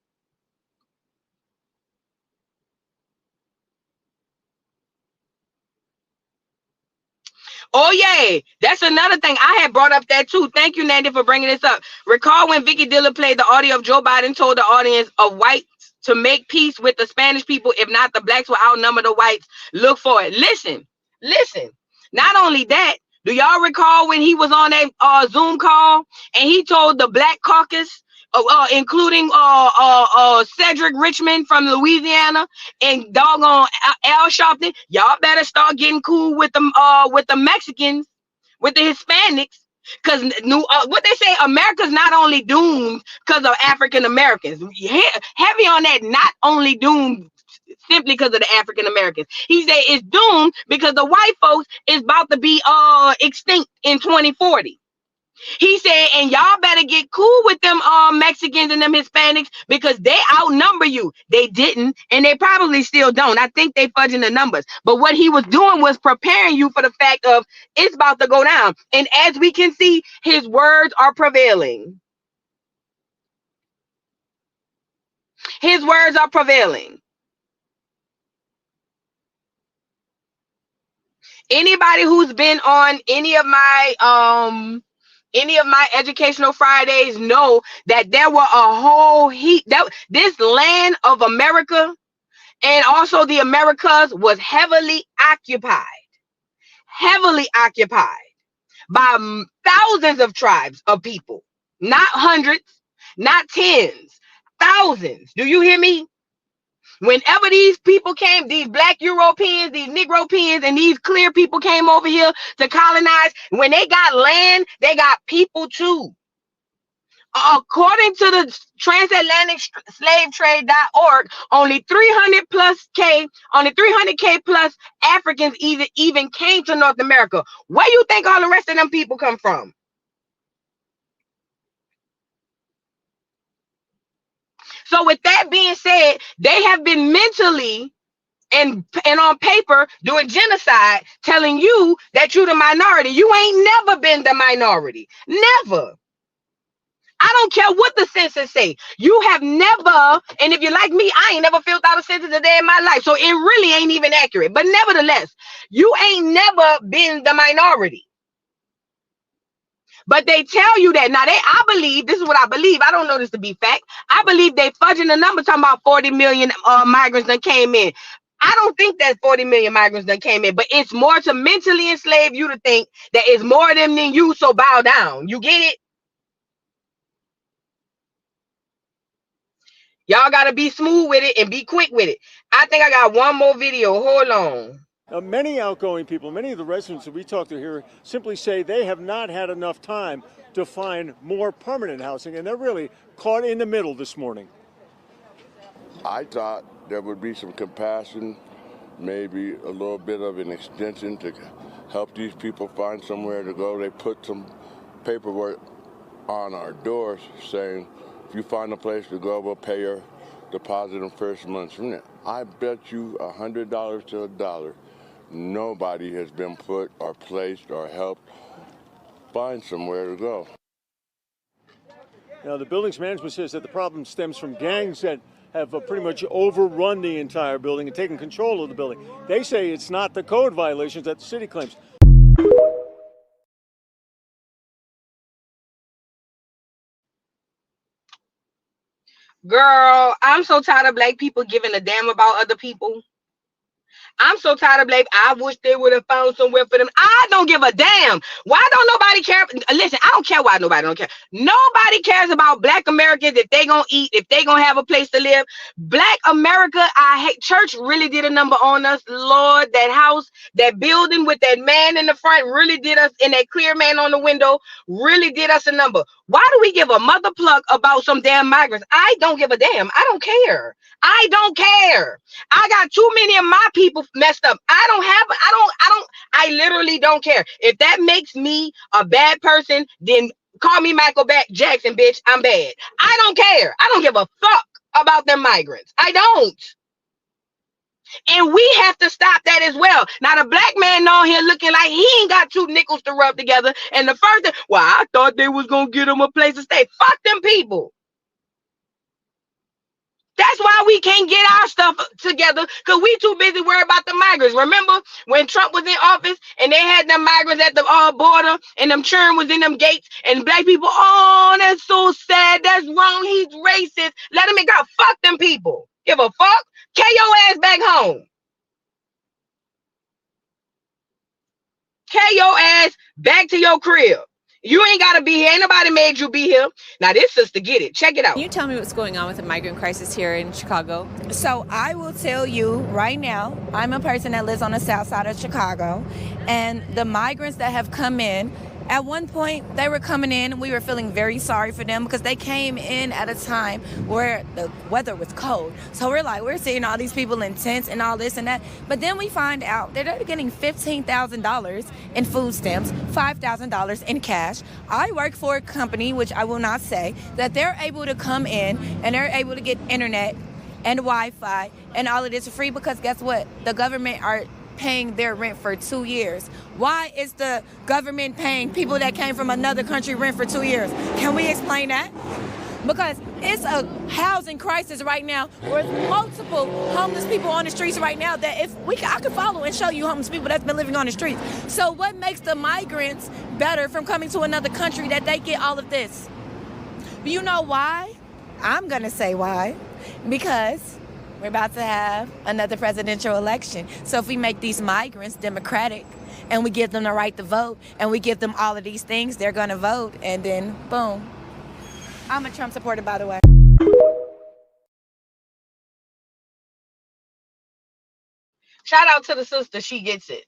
Oh, yeah. That's another thing. I had brought up that too. Thank you, Nandy, for bringing this up. Recall when Vicky Diller played the audio of Joe Biden told the audience of whites to make peace with the Spanish people. If not, the blacks will outnumber the whites. Look for it. Listen. Not only that, do y'all recall when he was on a Zoom call and he told the Black Caucus, including Cedric Richmond from Louisiana and doggone Al Sharpton, y'all better start getting cool with the Mexicans, with the Hispanics, because what they say, America's not only doomed because of African Americans. Heavy on that, not only doomed simply because of the African Americans. He said it's doomed because the white folks is about to be extinct in 2040. He said, and y'all better get cool with them Mexicans and them Hispanics because they outnumber you. They didn't, and they probably still don't. I think they fudging the numbers. But what he was doing was preparing you for the fact of it's about to go down. And as we can see, his words are prevailing. His words are prevailing. Anybody who's been on any of my educational Fridays know that there were a whole heap that this land of America and also the Americas was heavily occupied by thousands of tribes of people, not hundreds, not tens, thousands. Do you hear me? Whenever these people came, these black Europeans, these Negropeans, and these clear people came over here to colonize, when they got land, they got people too. According to the transatlantic slave trade.org, only 300K plus Africans even came to North America. Where you think all the rest of them people come from? So with that being said, they have been mentally and on paper doing genocide, telling you that you're the minority. You ain't never been the minority. Never. I don't care what the census say. You have never, and if you're like me, I ain't never filled out a census a day in my life. So it really ain't even accurate. But nevertheless, you ain't never been the minority. But they tell you that. Now, I believe, this is what I believe. I don't know this to be fact. I believe they fudging the number, talking about 40 million migrants that came in. I don't think that 40 million migrants that came in, but it's more to mentally enslave you to think that it's more of them than you, so bow down. You get it? Y'all got to be smooth with it and be quick with it. I think I got one more video. Hold on. Many outgoing people, many of the residents that we talk to here simply say they have not had enough time to find more permanent housing, and they're really caught in the middle this morning. I thought there would be some compassion, maybe a little bit of an extension to help these people find somewhere to go. They put some paperwork on our doors saying, if you find a place to go, we'll pay your deposit in first month's rent. I bet you $100 to $1. Nobody has been put or placed or helped find somewhere to go. Now, the building's management says that the problem stems from gangs that have pretty much overrun the entire building and taken control of the building. They say it's not the code violations that the city claims. Girl, I'm so tired of black people giving a damn about other people. I'm so tired of black. I wish they would have found somewhere for them. I don't give a damn. Why don't nobody care? Listen, I don't care why nobody don't care. Nobody cares about black Americans if they gonna eat, if they gonna have a place to live. Black America, I hate. Church really did a number on us. Lord, that house, that building with that man in the front really did us, and that clear man on the window really did us a number. Why do we give a mother pluck about some damn migrants? I don't give a damn. I don't care. I don't care. I got too many of my people messed up. I literally don't care. If that makes me a bad person, then call me Michael Jackson, bitch. I'm bad. I don't care. I don't give a fuck about them migrants. I don't. And we have to stop that as well. Now, the black man on here looking like he ain't got two nickels to rub together. And the first thing, well, I thought they was going to get him a place to stay. Fuck them people. That's why we can't get our stuff together, because we too busy worried about the migrants. Remember when Trump was in office and they had them migrants at the border and them churn was in them gates and black people, oh, that's so sad. That's wrong. He's racist. Let him go. Fuck them people. Give a fuck. Carry your ass back home. Carry your ass back to your crib. You ain't got to be here. Ain't nobody made you be here. Now, this sister get it. Check it out. Can you tell me what's going on with the migrant crisis here in Chicago? So I will tell you right now, I'm a person that lives on the south side of Chicago, and the migrants that have come in, at one point they were coming in, we were feeling very sorry for them because they came in at a time where the weather was cold. So we're seeing all these people in tents and all this and that. But then we find out that they're getting $15,000 in food stamps, $5,000 in cash. I work for a company, which I will not say, that they're able to come in and they're able to get internet and Wi-Fi and all of this for free because guess what? The government are paying their rent for 2 years. Why is the government paying people that came from another country rent for 2 years? Can we explain that? Because it's a housing crisis right now with multiple homeless people on the streets right now that I could follow and show you homeless people that's been living on the streets. So what makes the migrants better from coming to another country that they get all of this? You know why? I'm going to say why. Because we're about to have another presidential election. So if we make these migrants democratic and we give them the right to vote and we give them all of these things, they're going to vote. And then, boom. I'm a Trump supporter, by the way. Shout out to the sister. She gets it.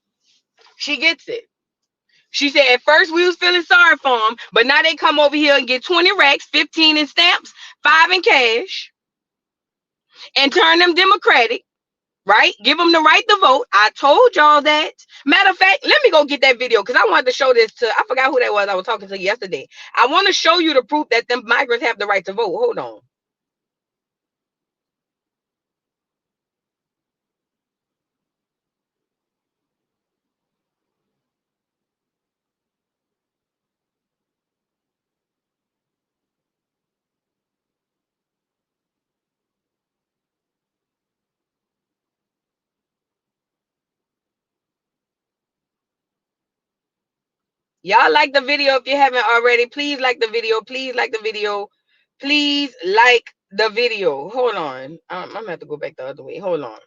She gets it. She said at first we was feeling sorry for them, but now they come over here and get 20 racks, 15 in stamps, 5 in cash, and turn them democratic. Right? Give them the right to vote. I told y'all that. Matter of fact, let me go get that video because I wanted to show this to, I forgot who that was I was talking to yesterday. I want to show you the proof that the migrants have the right to vote. Hold on. Y'all like the video if you haven't already. Please like the video. Please like the video. Please like the video. Hold on. I'm going to have to go back the other way. Hold on.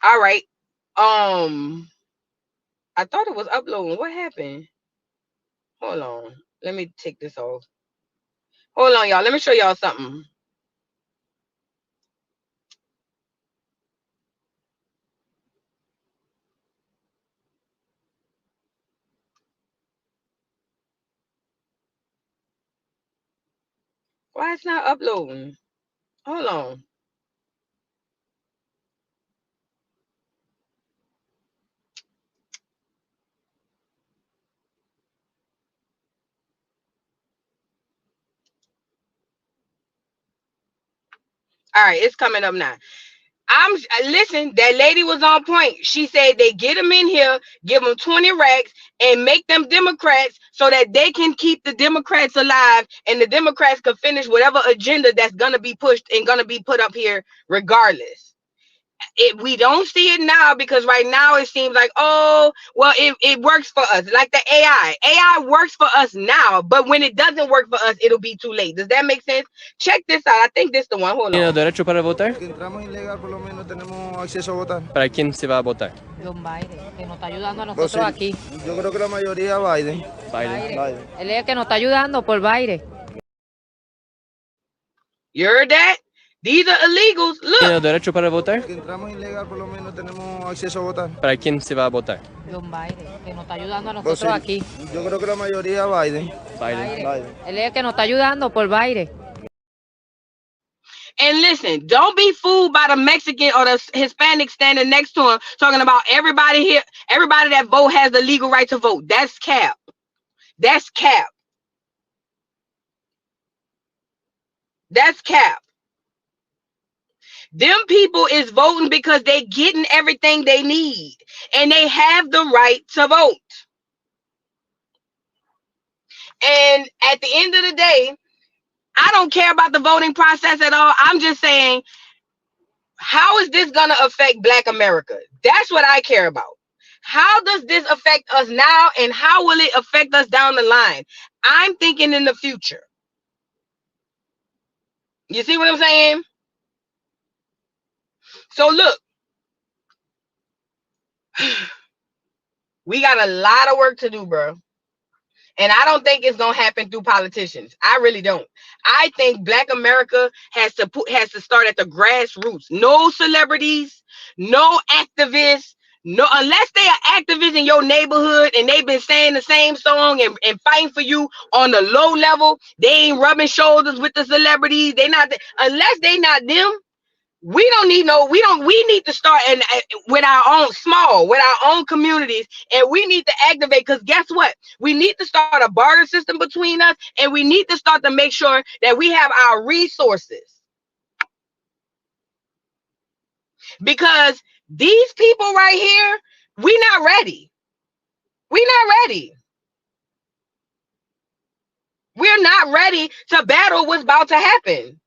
All right. I thought it was uploading. What happened? Hold on. Let me take this off. Hold on, y'all. Let me show y'all something. Why it's not uploading? Hold on. All right, it's coming up now. Listen, that lady was on point. She said they get them in here, give them 20 racks, and make them Democrats so that they can keep the Democrats alive, and the Democrats can finish whatever agenda that's gonna be pushed and gonna be put up here regardless. We don't see it now because right now it seems like, oh, well, it works for us. Like the AI works for us now, but when it doesn't work for us, it'll be too late. Does that make sense? Check this out. I think this is the one. Hold on. ¿Tiene derecho para votar? Que entramos ilegal, por lo menos tenemos acceso a votar. ¿Para quién se va a votar? John Biden, que nos está ayudando a nosotros aquí. Yo creo que la mayoría Biden. Biden. Él es el que nos está ayudando por Biden. You heard that? These are illegals. Look. ¿Tiene derecho para votar? Que entramos ilegal, por lo menos tenemos acceso a votar. ¿Para quién se va a votar? John Biden, que nos está ayudando a nosotros aquí. Yo creo que la mayoría Biden. Biden. Él es el que nos está ayudando por Biden. And listen, don't be fooled by the Mexican or the Hispanic standing next to him talking about everybody here, everybody that vote has the legal right to vote. That's cap. That's cap. That's cap. Them people is voting because they getting everything they need and they have the right to vote. And at the end of the day, I don't care about the voting process at all. I'm just saying, how is this going to affect Black America? That's what I care about. How does this affect us now and how will it affect us down the line? I'm thinking in the future. You see what I'm saying? So look, we got a lot of work to do, bro. And I don't think it's gonna happen through politicians. I really don't. I think Black America has to start at the grassroots. No celebrities, no activists, no, unless they are activists in your neighborhood and they've been saying the same song and fighting for you on the low level. They ain't rubbing shoulders with the celebrities. They not, unless they not them. We don't need no, we need to start with our own with our own communities, and we need to activate, because guess what? We need to start a barter system between us, and we need to start to make sure that we have our resources. Because these people right here, we not ready. We're not ready. We're not ready to battle what's about to happen.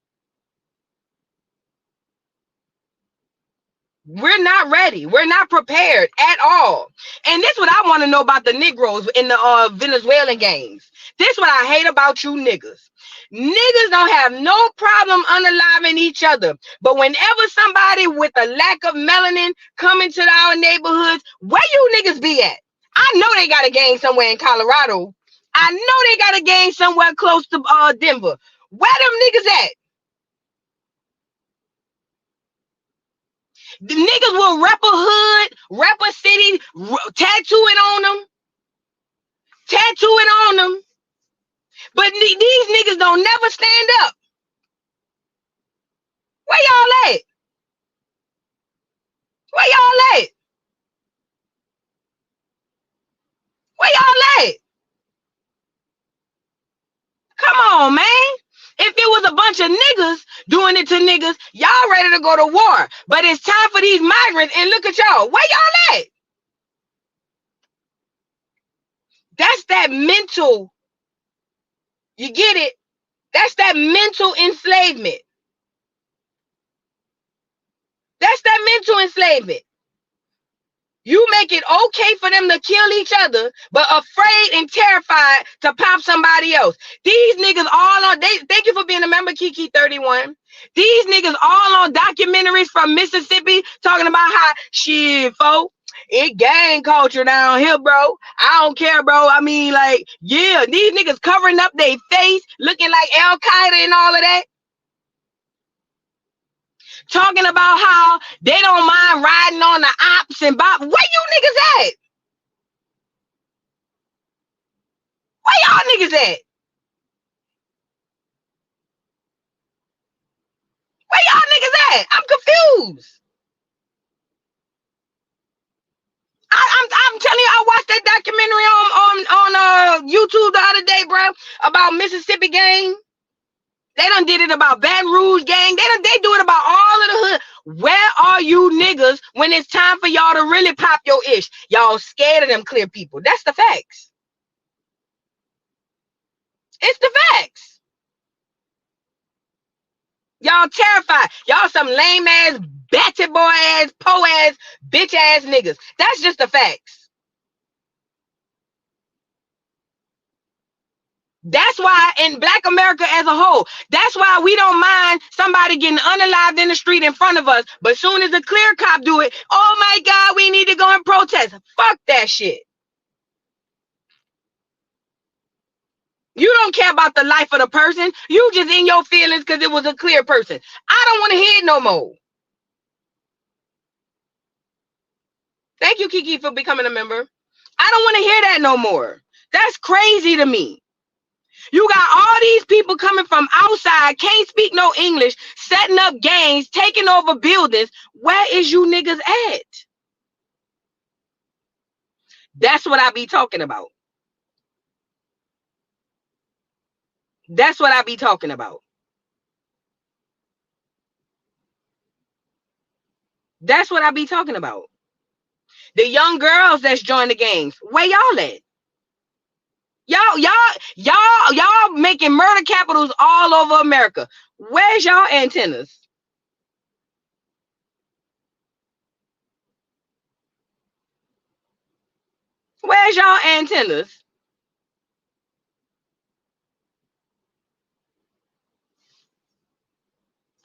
We're not ready. We're not prepared at all. And this is what I want to know about the Negroes in the Venezuelan gangs. This is what I hate about you niggas. Niggas don't have no problem unaliving each other. But whenever somebody with a lack of melanin come into our neighborhoods, where you niggas be at? I know they got a gang somewhere in Colorado. I know they got a gang somewhere close to Denver. Where them niggas at? The niggas will rep a hood, rep a city, tattoo it on them. Tattoo it on them. But these niggas don't never stand up. Where y'all at? Where y'all at? Where y'all at? Come on, man. If it was a bunch of niggas doing it to niggas, y'all ready to go to war. But it's time for these migrants, and look at y'all. Where y'all at? That's that mental. You get it? That's that mental enslavement. That's that mental enslavement. You make it okay for them to kill each other, but afraid and terrified to pop somebody else. These niggas all on, thank you for being a member, Kiki 31. These niggas all on documentaries from Mississippi talking about how, shit, folk, it gang culture down here, bro. I don't care, bro. I mean, like, yeah, these niggas covering up their face, looking like Al-Qaeda and all of that. Talking about how they don't mind riding on the ops and bop. Where you niggas at? Where y'all niggas at? Where y'all niggas at? I'm confused. I'm telling you, I watched that documentary on YouTube the other day, bro, about Mississippi gang. They done did it about Baton Rouge gang. They do it about all of the hood. Where are When it's time for y'all to really pop your ish, y'all scared of them clear people. That's the facts. It's the facts. Y'all terrified. Y'all some lame ass, batty boy ass, po ass, bitch ass niggas. That's just the facts. That's why in Black America as a whole, that's why we don't mind somebody getting unalived in the street in front of us. But soon as a clear cop do it, oh my God, we need to go and protest. Fuck that shit. You don't care about the life of the person. You just in your feelings because it was a clear person. I don't want to hear it no more. Thank you, Kiki, for becoming a member. I don't want to hear that no more. That's crazy to me. You got all these people coming from outside, can't speak no English, setting up gangs, taking over buildings. Where is you niggas at? That's what I be talking about. That's what I be talking about. That's what I be talking about. The young girls that's joined the gangs, where y'all at? Y'all making murder capitals all over America. Where's y'all antennas? Where's y'all antennas?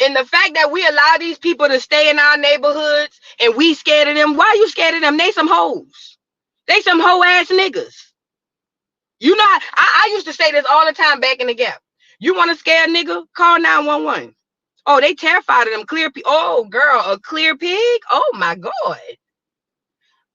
And the fact that we allow these people to stay in our neighborhoods and we scared of them, why are you scared of them? They some hoes. They some hoe ass niggas. You know, I used to say this all the time back in the Gap. You want to scare a nigga? Call 911. Oh, they terrified of them clear pig. Oh, girl, a clear pig? Oh my God.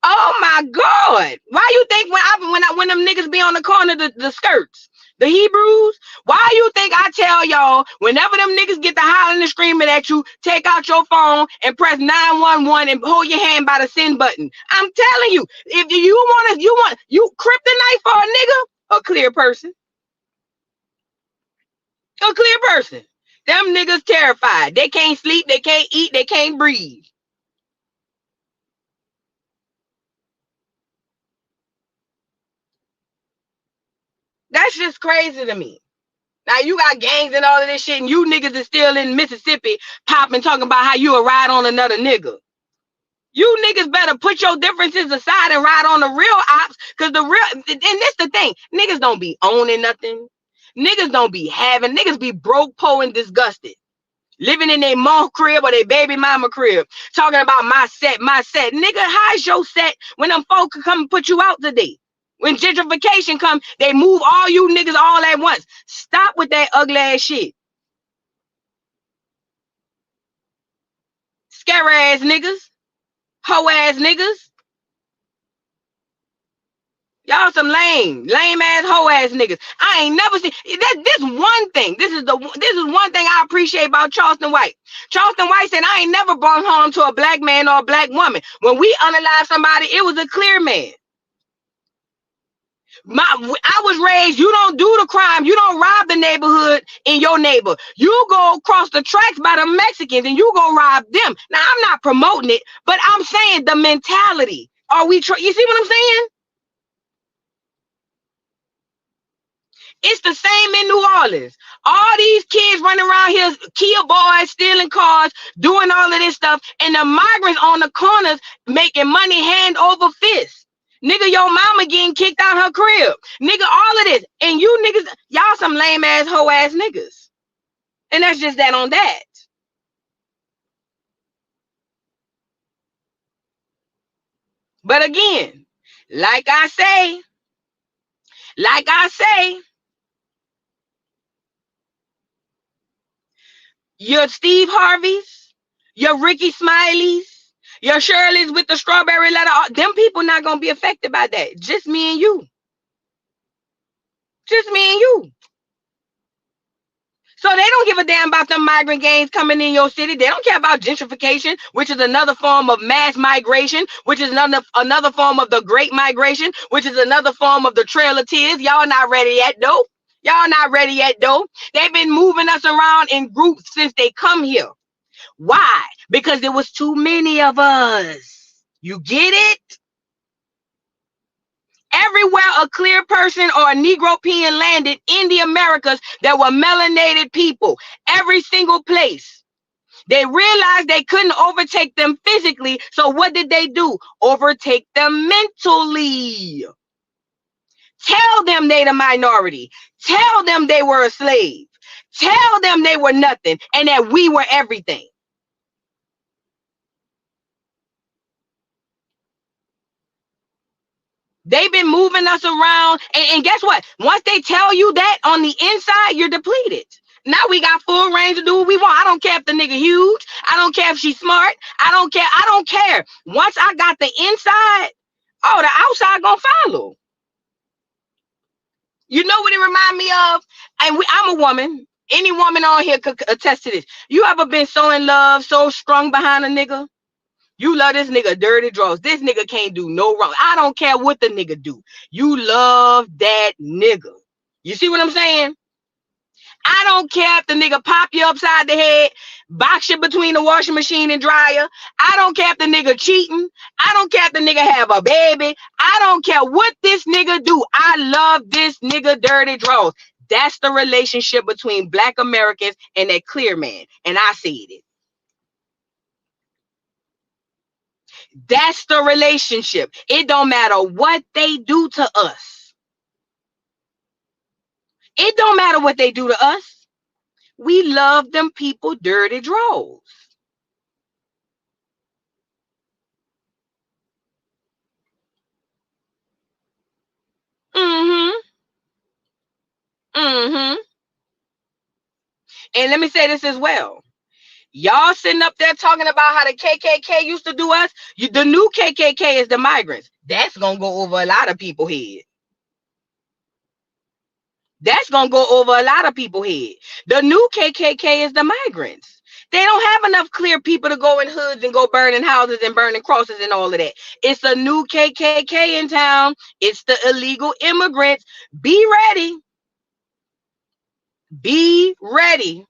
Oh my God. Why you think when them niggas be on the corner, the skirts, the Hebrews, why you think I tell y'all whenever them niggas get to hollering and screaming at you, take out your phone and press 911 and hold your hand by the send button? I'm telling you, if you kryptonite for a nigga, a clear person. A clear person. Them niggas terrified. They can't sleep, they can't eat, they can't breathe. That's just crazy to me. Now you got gangs and all of this shit, and you niggas is still in Mississippi popping, talking about how you a ride on another nigga. You niggas better put your differences aside and ride on the real ops, because and this the thing, niggas don't be owning nothing. Niggas don't be having, niggas be broke, poor, and disgusted. Living in their mom crib or their baby mama crib, talking about my set. Nigga, how's your set when them folk come and put you out today? When gentrification come, they move all you niggas all at once. Stop with that ugly ass shit. Scare ass niggas. Hoe ass niggas. Y'all some lame ass hoe ass niggas. I ain't never seen this one thing. This is one thing I appreciate about Charleston White. Charleston White said I ain't never brought home to a black man or a black woman. When we unalived somebody, it was a clear man. I was raised, you don't do the crime, you don't rob the neighborhood in your neighbor. You go across the tracks by the Mexicans and you go rob them. Now I'm not promoting it, but I'm saying the mentality. You see what I'm saying? It's the same in New Orleans. All these kids running around here, Kia boys, stealing cars, doing all of this stuff, and the migrants on the corners making money hand over fist. Nigga, your mama getting kicked out her crib. Nigga, all of this. And you niggas, y'all some lame ass, hoe ass niggas. And that's just that on that. But again, like I say, your Steve Harveys, your Ricky Smileys, your Shirley's with the strawberry letter, them people not going to be affected by that. Just me and you. Just me and you. So they don't give a damn about them migrant gangs coming in your city. They don't care about gentrification, which is another form of mass migration, which is another form of the Great Migration, which is another form of the Trail of Tears. Y'all not ready yet, though. Y'all not ready yet, though. They've been moving us around in groups since they come here. Why? Because there was too many of us. You get it? Everywhere a clear person or a Negro peon landed in the Americas, there were melanated people. Every single place. They realized they couldn't overtake them physically. So what did they do? Overtake them mentally. Tell them they the minority. Tell them they were a slave. Tell them they were nothing and that we were everything. They've been moving us around. And guess what? Once they tell you that on the inside, you're depleted. Now we got full range to do what we want. I don't care if the nigga huge. I don't care if she's smart. I don't care. I don't care. Once I got the inside, oh, the outside gonna follow. You know what it remind me of? And I'm a woman. Any woman on here could attest to this. You ever been so in love, so strung behind a nigga? You love this nigga dirty draws. This nigga can't do no wrong. I don't care what the nigga do. You love that nigga. You see what I'm saying? I don't care if the nigga pop you upside the head, box you between the washing machine and dryer. I don't care if the nigga cheating. I don't care if the nigga have a baby. I don't care what this nigga do. I love this nigga dirty draws. That's the relationship between Black Americans and that clear man. And I see it. That's the relationship. It don't matter what they do to us. It don't matter what they do to us. We love them people dirty draws. And let me say this as well. Y'all sitting up there talking about how the KKK used to do us. The new KKK is the migrants. That's going to go over a lot of people's head. That's going to go over a lot of people's head. The new KKK is the migrants. They don't have enough clear people to go in hoods and go burning houses and burning crosses and all of that. It's a new KKK in town. It's the illegal immigrants. Be ready. Be ready.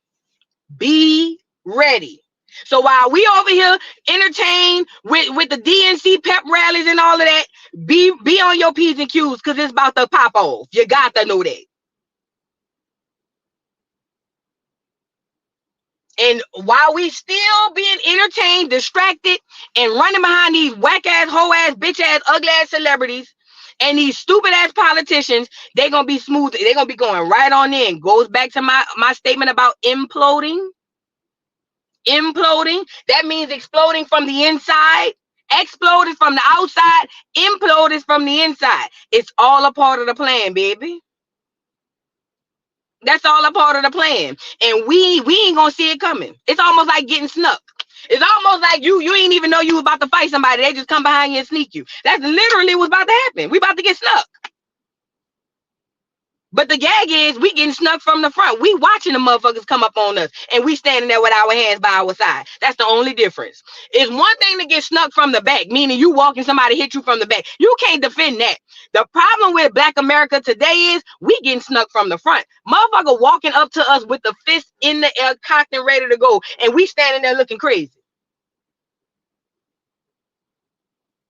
Be ready. So while we over here entertained with the DNC Pep rallies and all of that, be on your P's and Q's because it's about to pop off. You got to know that. And while we still being entertained, distracted, and running behind these whack-ass, hoe-ass, bitch-ass, ugly-ass celebrities and these stupid-ass politicians, they're going to be smooth. They're going to be going right on in. Goes back to my statement about imploding. Imploding. That means exploding from the inside. Exploded from the outside. Imploded from the inside. It's all a part of the plan, baby. That's all a part of the plan. And we ain't gonna see it coming. It's almost like getting snuck. It's almost like you ain't even know you was about to fight somebody. They just come behind you and sneak you. That's literally what's about to happen. We about to get snuck. But the gag is we getting snuck from the front. We watching the motherfuckers come up on us and we standing there with our hands by our side. That's the only difference. It's one thing to get snuck from the back, meaning you walking, somebody hit you from the back. You can't defend that. The problem with Black America today is we getting snuck from the front. Motherfucker walking up to us with the fist in the air, cocked and ready to go, and we standing there looking crazy.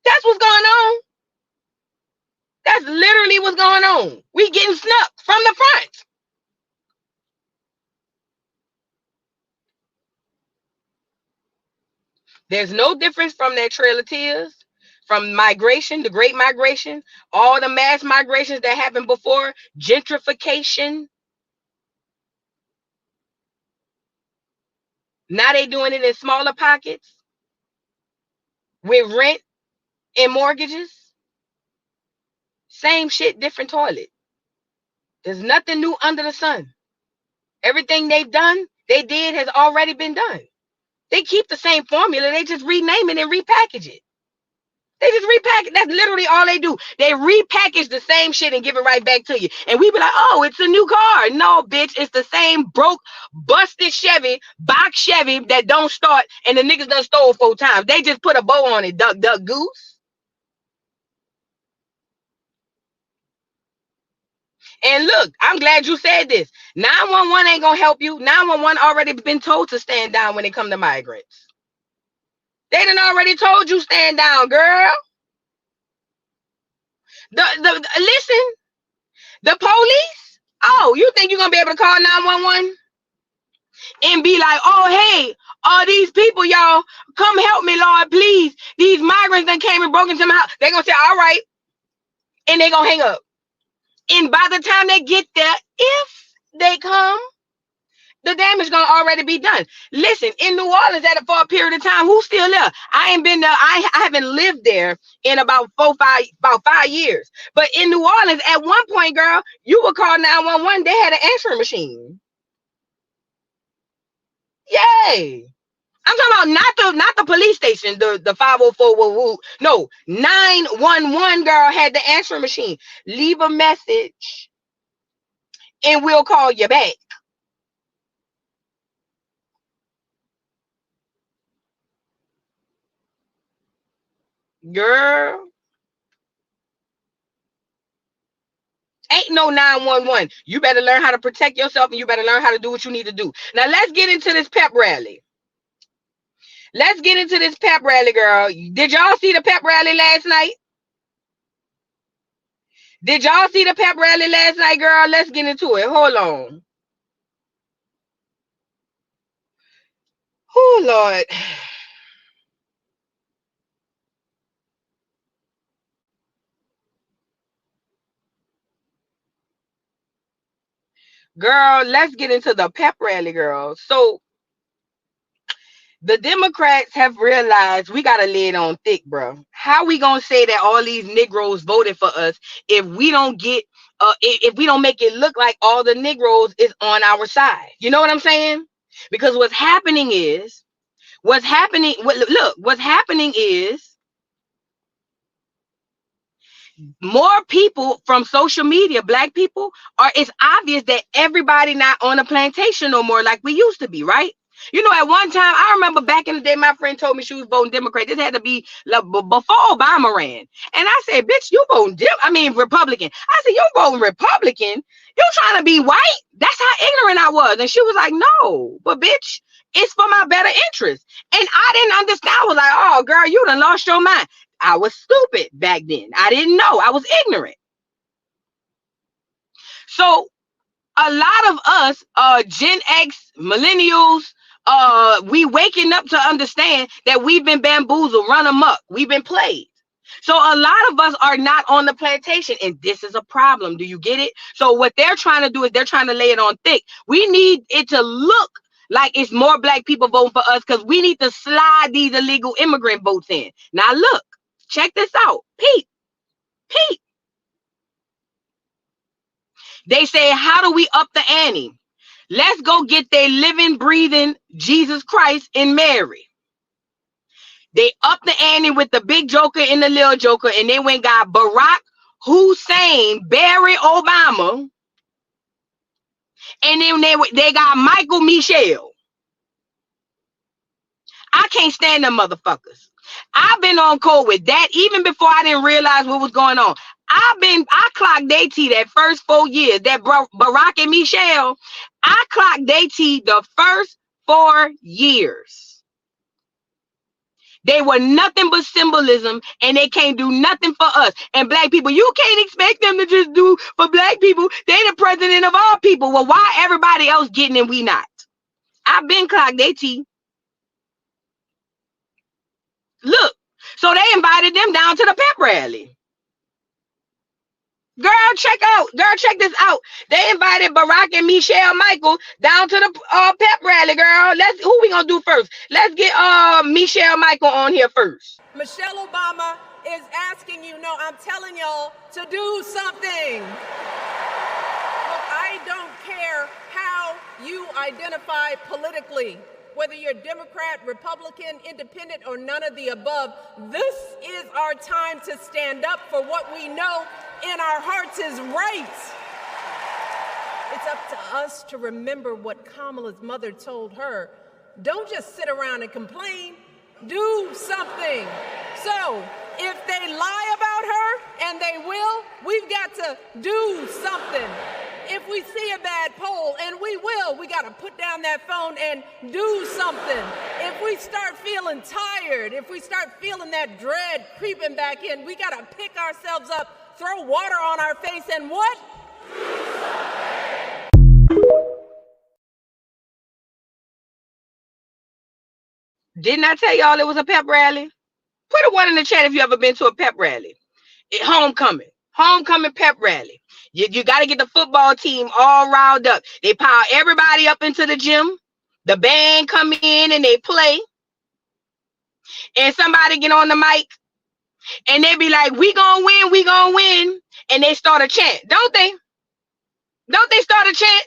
That's what's going on. That's literally what's going on. We getting snuck from the front. There's no difference from that Trail of Tears, from migration, the Great Migration, all the mass migrations that happened before, gentrification. Now they doing it in smaller pockets with rent and mortgages. Same shit, different toilet. There's nothing new under the sun. Everything they did has already been done. They keep the same formula. They just rename it and repackage it. They just repackage. That's literally all they do. They repackage the same shit and give it right back to you. And we be like, oh, it's a new car. No, bitch, it's the same broke, busted Chevy, box Chevy that don't start, and the niggas done stole 4 times. They just put a bow on it, duck, duck, goose. And look, I'm glad you said this. 911 ain't gonna help you. 911 already been told to stand down when it come to migrants. They done already told you stand down, girl. Listen, the police. Oh, you think you're gonna be able to call 911 and be like, oh hey, all these people, y'all, come help me, Lord, please. These migrants done came and broke into my house. They're gonna say, all right, and they gonna hang up. And by the time they get there, if they come, the damage gonna already be done. Listen, in New Orleans for a period of time, who's still there? I ain't been there. I haven't lived there in about 5 years. But in New Orleans, at one point, girl, you would call 911. They had an answering machine. Yay! I'm talking about not the police station, the 504. No, 911, girl, had the answering machine. Leave a message, and we'll call you back. Girl, ain't no 911. You better learn how to protect yourself, and you better learn how to do what you need to do. Now let's get into this pep rally. Let's get into this pep rally, girl. Did y'all see the pep rally last night? Did y'all see the pep rally last night, girl? Let's get into it. Hold on. Oh, Lord. Girl, let's get into the pep rally, girl. So the Democrats have realized we got to lay it on thick, bro. How we going to say that all these Negroes voted for us if we don't get, if we don't make it look like all the Negroes is on our side? You know what I'm saying? Because what's happening is more people from social media, black people, it's obvious that everybody not on a plantation no more like we used to be, right? You know, at one time, I remember back in the day, my friend told me she was voting Democrat. This had to be like, before Obama ran. And I said, bitch, you voting Republican. I said, you voting Republican? You trying to be white? That's how ignorant I was. And she was like, no, but bitch, it's for my better interest. And I didn't understand. I was like, oh, girl, you done lost your mind. I was stupid back then. I didn't know. I was ignorant. So a lot of us, Gen X, millennials, we waking up to understand that we've been bamboozled, run amok. We've been played. So a lot of us are not on the plantation, and this is a problem. Do you get it? So what they're trying to do is they're trying to lay it on thick. We need it to look like it's more black people voting for us because we need to slide these illegal immigrant votes in. Now look, check this out. Pete. They say, how do we up the ante? Let's go get their living, breathing Jesus Christ and Mary. They up the ante with the big joker and the little joker, and they went got Barack Hussein, Barry Obama, and then they got Michael Michelle. I can't stand them motherfuckers. I've been on code with that even before I didn't realize what was going on. I clocked their tea that first 4 years, that Barack and Michelle, I clocked their tea the first 4 years. They were nothing but symbolism, and they can't do nothing for us. And black people, you can't expect them to just do for black people. They the president of all people. Well, why everybody else getting and we not? I've been clocked their tea. Look, so they invited them down to the pep rally. Girl, check this out. They invited Barack and Michelle Michael down to the pep rally, girl. Who we gonna do first? Let's get Michelle Michael on here first. Michelle Obama is asking you, no, I'm telling y'all to do something. Look, I don't care how you identify politically, whether you're Democrat, Republican, Independent, or none of the above. This is our time to stand up for what we know in our hearts is right. It's up to us to remember what Kamala's mother told her. Don't just sit around and complain. Do something. So if they lie about her and they will, we've got to do something. If we see a bad poll, and we will, we got to put down that phone and do something. If we start feeling tired, if we start feeling that dread creeping back in, we got to pick ourselves up, throw water on our face, and what? Didn't I tell y'all it was a pep rally? Put a 1 in the chat if you ever been to a pep rally. Homecoming pep rally. You got to get the football team all riled up. They pile everybody up into the gym. The band come in and they play. And somebody get on the mic and they be like, we gonna win, we gonna win. And they start a chant, don't they? Don't they start a chant?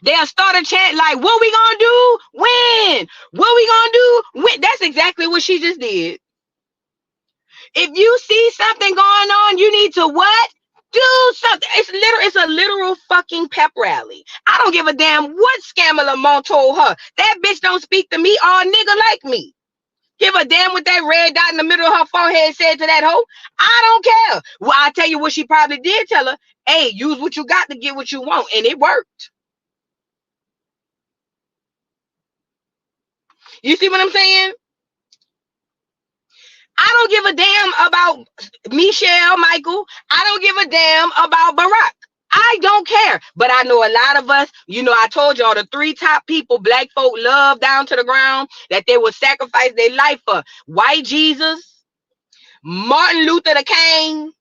They'll start a chant like, what we gonna do? Win. What we gonna do? Win. That's exactly what she just did. If you see something going on, you need to what? Do something. It's a literal fucking pep rally. I don't give a damn what Scammer Lamont told her. That bitch don't speak to me or nigga like me. Give a damn what that red dot in the middle of her forehead said to that hoe. I don't care. Well, I tell you what she probably did tell her. Hey, use what you got to get what you want. And it worked. You see what I'm saying? I don't give a damn about Michelle, Michael. I don't give a damn about Barack. I don't care. But I know a lot of us, you know, I told y'all the 3 top people black folk love down to the ground that they will sacrifice their life for. White Jesus, Martin Luther the King,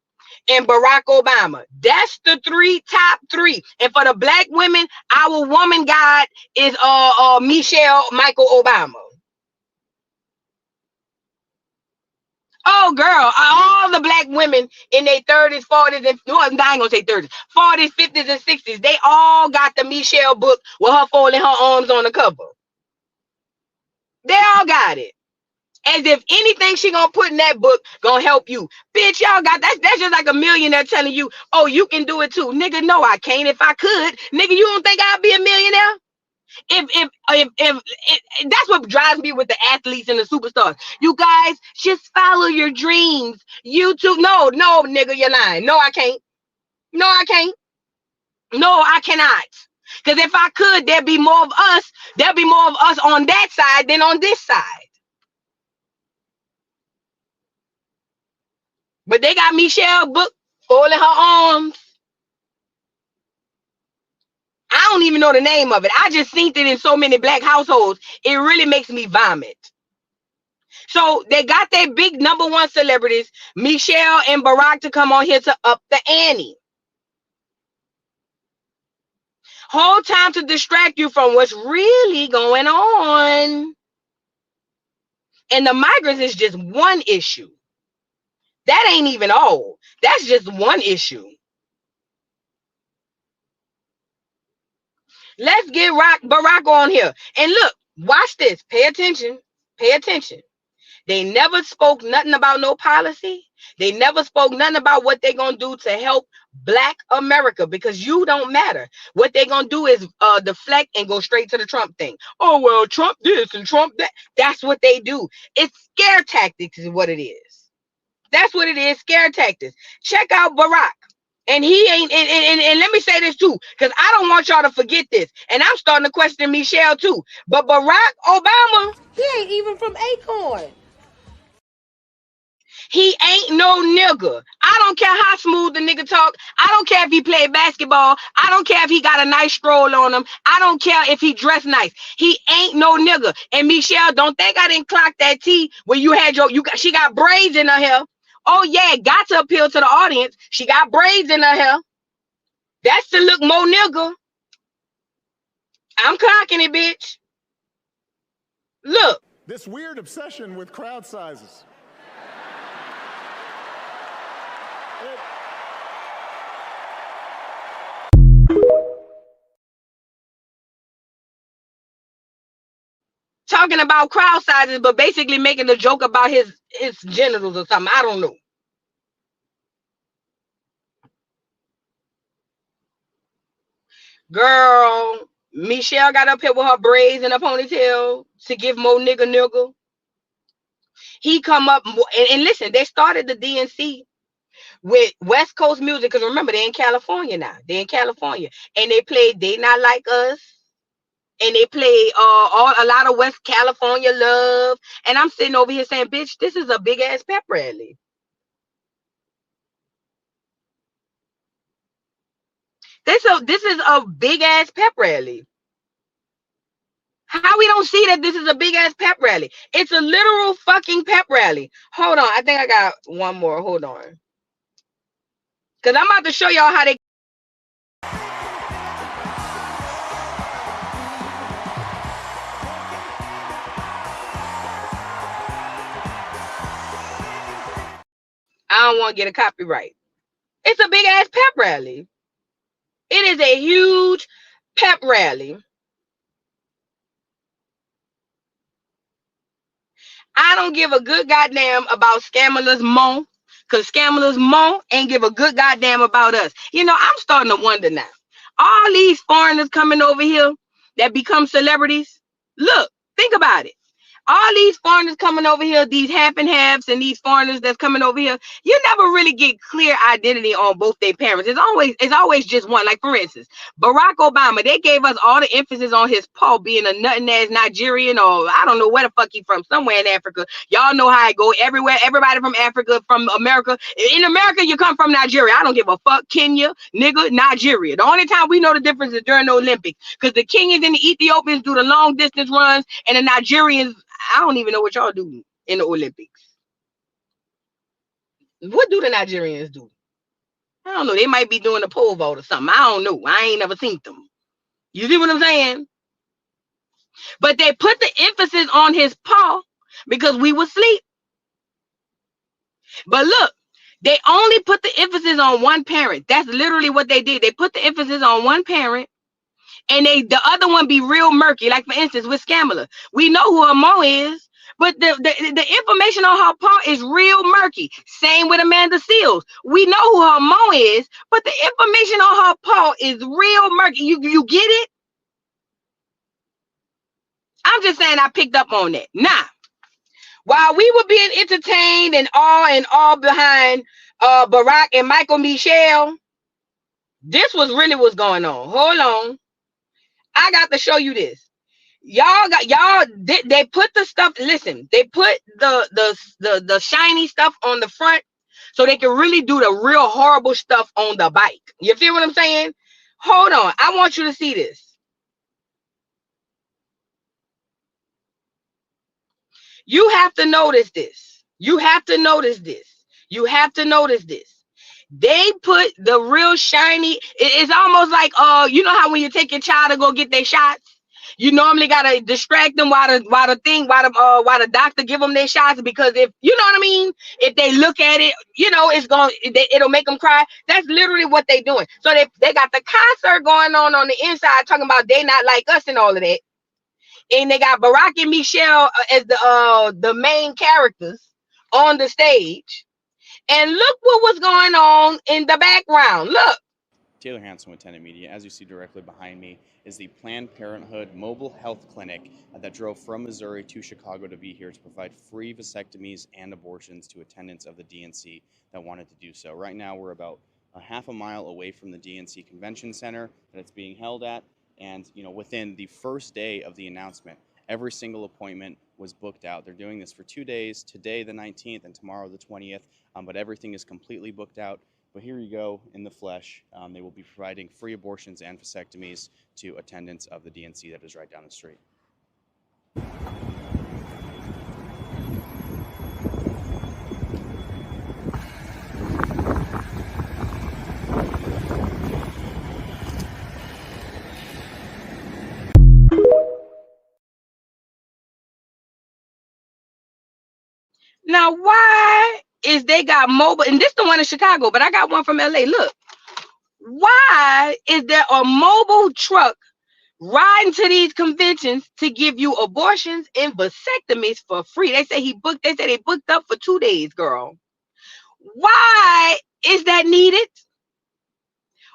and Barack Obama. That's the top 3. And for the black women, our woman god is Michelle Michael Obama. Oh, girl, all the black women in their 30s, 40s, and no, I ain't gonna say 30s, 40s, 50s, and 60s, they all got the Michelle book with her folding her arms on the cover. They all got it. As if anything she gonna put in that book gonna help you. Bitch, y'all got that's just like a millionaire telling you, oh, you can do it too. Nigga, no, I can't. If I could, nigga, you don't think I'd be a millionaire? If that's what drives me with the athletes and the superstars. You guys just follow your dreams. You too. No, nigga, you're lying. No, I can't. No, I can't. No, I cannot. Because if I could, there'd be more of us. There'd be more of us on that side than on this side. But they got Michelle book folding her arms. I don't even know the name of it. I just seen it in so many black households. It really makes me vomit. So they got their big #1 celebrities, Michelle and Barack, to come on here to up the ante. Whole time to distract you from what's really going on. And the migrants is just one issue. That ain't even all. That's just one issue. Let's get Barack on here. And look, watch this. Pay attention. Pay attention. They never spoke nothing about no policy. They never spoke nothing about what they're going to do to help Black America, because you don't matter. What they're going to do is deflect and go straight to the Trump thing. Oh, well, Trump this and Trump that. That's what they do. It's scare tactics is what it is. That's what it is, scare tactics. Check out Barack. And he ain't, and let me say this too, because I don't want y'all to forget this. And I'm starting to question Michelle too. But Barack Obama, he ain't even from Acorn. He ain't no nigga. I don't care how smooth the nigga talk. I don't care if he played basketball. I don't care if he got a nice stroll on him. I don't care if he dressed nice. He ain't no nigga. And Michelle, don't think I didn't clock that T when you had she got braids in her hair. Oh yeah, got to appeal to the audience. She got braids in her hair. That's to look more nigga. I'm clocking it, bitch. Look. This weird obsession with crowd sizes. Talking about crowd sizes, but basically making a joke about his genitals or something. I don't know. Girl, Michelle got up here with her braids and a ponytail to give more nigga. He come up and listen, they started the DNC with West Coast music, because remember they're in California now. They're in California, and they played "They Not Like Us," and they play a lot of West California love. And I'm sitting over here saying, "Bitch, this is a big ass pep rally." This is a big ass pep rally. How we don't see that this is a big ass pep rally? It's a literal fucking pep rally. Hold on, I think I got one more. Hold on, because I'm about to show y'all how they. I don't want to get a copyright. It's a big ass pep rally. It is a huge pep rally. I don't give a good goddamn about Scammers Mo, because Scammers Mo ain't give a good goddamn about us. You know, I'm starting to wonder now. All these foreigners coming over here that become celebrities. Look, think about it. All these foreigners coming over here, these half and halves, and these foreigners that's coming over here, you never really get clear identity on both their parents. It's always just one. Like, for instance, Barack Obama, they gave us all the emphasis on his Paul being a nutting ass Nigerian, or I don't know where the fuck he from, somewhere in Africa. Y'all know how I go everywhere. Everybody from Africa, from America. In America, you come from Nigeria. I don't give a fuck. Kenya, nigga, Nigeria. The only time we know the difference is during the Olympics, because the Kenyans and the Ethiopians do the long distance runs, and the Nigerians, I don't even know what y'all do in the Olympics. What do the Nigerians do? I don't know. They might be doing a pole vault or something. I don't know. I ain't never seen them. You see what I'm saying? But they put the emphasis on his paw because we were asleep. But look, they only put the emphasis on one parent. That's literally what they did. They put the emphasis on one parent, and the other one be real murky. Like, for instance, with Scamala, we know who her mom is, but the information on her paw is real murky. Same with Amanda Seals. We know who her mom is, but the information on her paw is real murky. You get it? I'm just saying I picked up on that. Now, while we were being entertained and all behind Barack and Michael Michelle, this was really what's going on. Hold on. I got to show you this. They put the stuff, listen, they put the shiny stuff on the front so they can really do the real horrible stuff on the bike. You feel what I'm saying? Hold on, I want you to see this. You have to notice this. You have to notice this. You have to notice this. They put the real shiny, it's almost like you know how when you take your child to go get their shots, you normally gotta distract them while the doctor give them their shots, because if you know what I mean, if they look at it, you know, it'll make them cry. That's literally what they doing. So they got the concert going on the inside, talking about they not like us and all of that, and they got Barack and Michelle as the main characters on the stage. And look what was going on in the background. Look. Taylor Hanson with Tenant Media. As you see directly behind me is the Planned Parenthood Mobile Health Clinic that drove from Missouri to Chicago to be here to provide free vasectomies and abortions to attendants of the DNC that wanted to do so. Right now, we're about a half a mile away from the DNC Convention Center that it's being held at. And, you know, within the first day of the announcement, every single appointment was booked out. They're doing this for 2 days, today the 19th and tomorrow the 20th, but everything is completely booked out. But here you go in the flesh. They will be providing free abortions and vasectomies to attendants of the DNC that is right down the street. Now, why is they got mobile, and this the one in Chicago, but I got one from LA. Look, why is there a mobile truck riding to these conventions to give you abortions and vasectomies for free? They say they booked up for 2 days, girl. Why is that needed?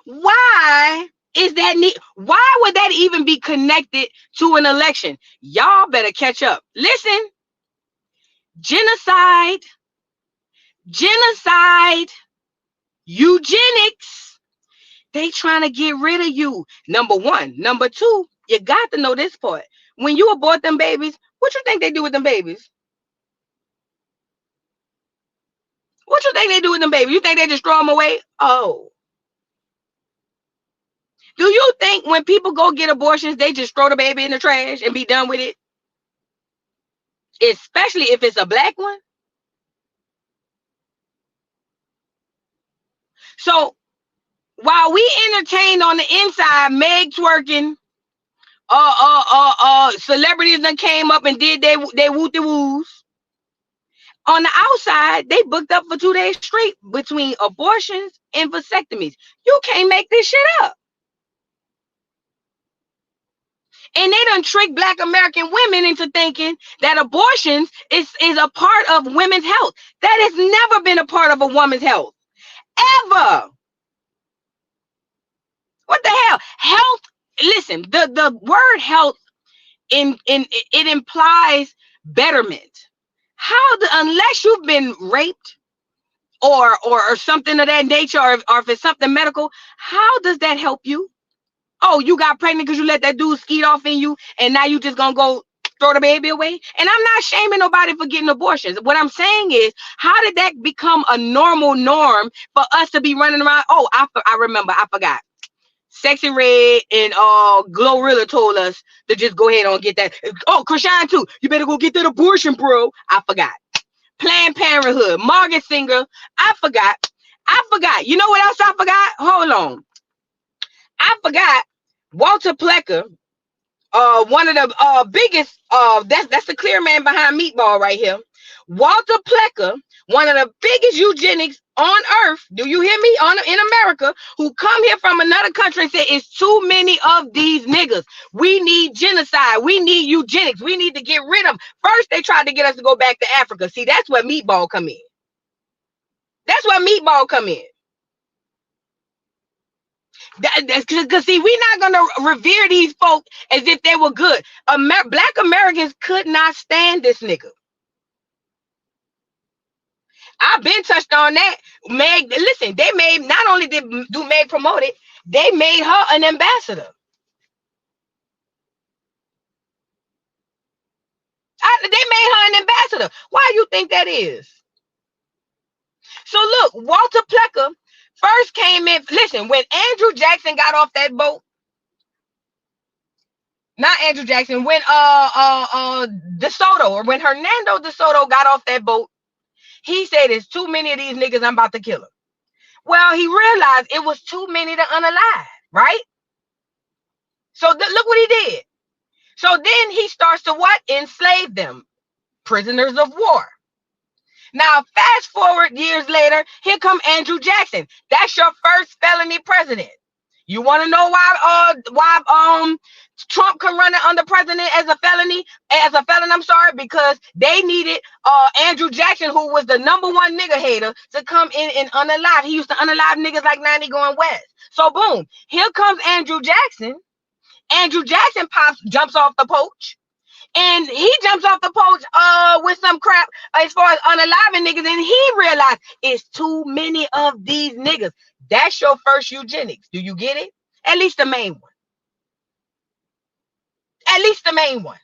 Why is that need? Why would that even be connected to an election? Y'all better catch up. Listen, genocide, Eugenics, they trying to get rid of you. Number one. Number two, you got to know this part. When you abort them babies, what you think they do with them babies? What you think they do with them babies? You think they just throw them away? Oh. Do you think when people go get abortions, they just throw the baby in the trash and be done with it? Especially if it's a black one. So while we entertain on the inside, Meg twerking, celebrities that came up and did they wooty woos. On the outside, they booked up for 2 days straight between abortions and vasectomies. You can't make this shit up. And they done trick Black American women into thinking that abortions is a part of women's health. That has never been a part of a woman's health. Ever. What the hell? Health, listen, the word health it implies betterment. Unless you've been raped or something of that nature, or if it's something medical, how does that help you? Oh, you got pregnant because you let that dude skeet off in you, and now you just gonna go throw the baby away? And I'm not shaming nobody for getting abortions. What I'm saying is, how did that become a normal norm for us to be running around? Oh, I remember, I forgot. Sexy Red and Glorilla told us to just go ahead and get that. Oh, Krishan too. You better go get that abortion, bro. I forgot. Planned Parenthood, Margaret Singer. I forgot. You know what else I forgot? Hold on. I forgot Walter Plecker, one of the biggest, that's the clear man behind Meatball right here. Walter Plecker, one of the biggest eugenics on earth, do you hear me, in America, who come here from another country and say it's too many of these niggas. We need genocide. We need eugenics. We need to get rid of them. First, they tried to get us to go back to Africa. See, that's where Meatball come in. That's where Meatball come in. Because see, we're not gonna revere these folk as if they were good. Black Americans could not stand this nigga. I've been touched on that. Meg, listen, they made, not only did Meg promote it, they made her an ambassador. They made her an ambassador. Why do you think that is? So look, Walter Plecker first came in. Listen, when Andrew Jackson got off that boat, not Andrew Jackson, when DeSoto, or when Hernando DeSoto got off that boat, he said, "There's too many of these niggas. I'm about to kill them." Well, he realized it was too many to unalive, right? So look what he did. So then he starts to what? Enslave them, prisoners of war. Now, fast forward years later, here come Andrew Jackson. That's your first felony president. You want to know why Trump can run it under president as a felon, I'm sorry, because they needed Andrew Jackson, who was the #1 nigga hater, to come in and unalive. He used to unalive niggas like 90 going west. So boom, here comes Andrew Jackson. Andrew Jackson jumps off the porch. And he jumps off the porch with some crap as far as unaliving niggas, and he realized it's too many of these niggas. That's your first eugenics. Do you get it? At least the main one. At least the main one.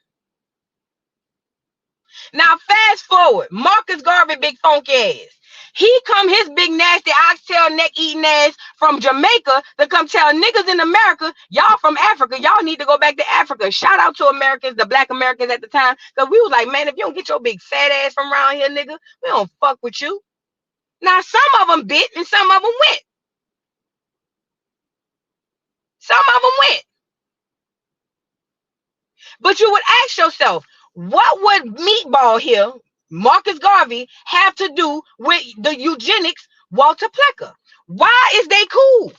Now fast forward, Marcus Garvey, big funky ass. He come his big nasty oxtail neck eating ass from Jamaica to come tell niggas in America, y'all from Africa, y'all need to go back to Africa. Shout out to Americans, the Black Americans at the time, because we was like, man, if you don't get your big fat ass from around here, nigga, we don't fuck with you. Now some of them bit and some of them went. Some of them went. But you would ask yourself, what would Meatball here, Marcus Garvey, have to do with the eugenics Walter Plecker? Why is they cool?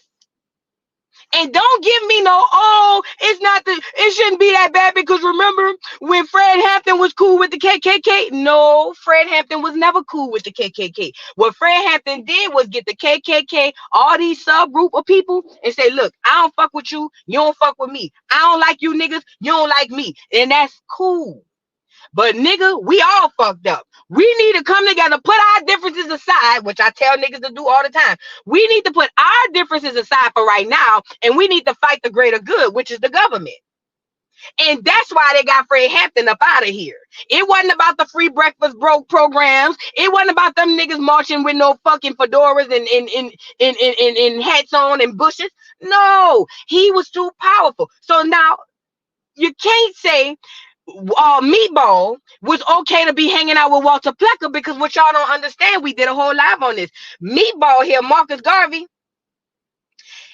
And don't give me no, it shouldn't be that bad, because remember when Fred Hampton was cool with the KKK? No, Fred Hampton was never cool with the KKK. What Fred Hampton did was get the KKK, all these subgroup of people, and say, look, I don't fuck with you, you don't fuck with me. I don't like you niggas, you don't like me. And that's cool. But nigga, we all fucked up. We need to come together, put our differences aside, which I tell niggas to do all the time. We need to put our differences aside for right now, and we need to fight the greater good, which is the government. And that's why they got Fred Hampton up out of here. It wasn't about the free breakfast broke programs. It wasn't about them niggas marching with no fucking fedoras and hats on and bushes. No, he was too powerful. So now you can't say Meatball was okay to be hanging out with Walter Plecker, because what y'all don't understand, we did a whole live on this. Meatball here, Marcus Garvey,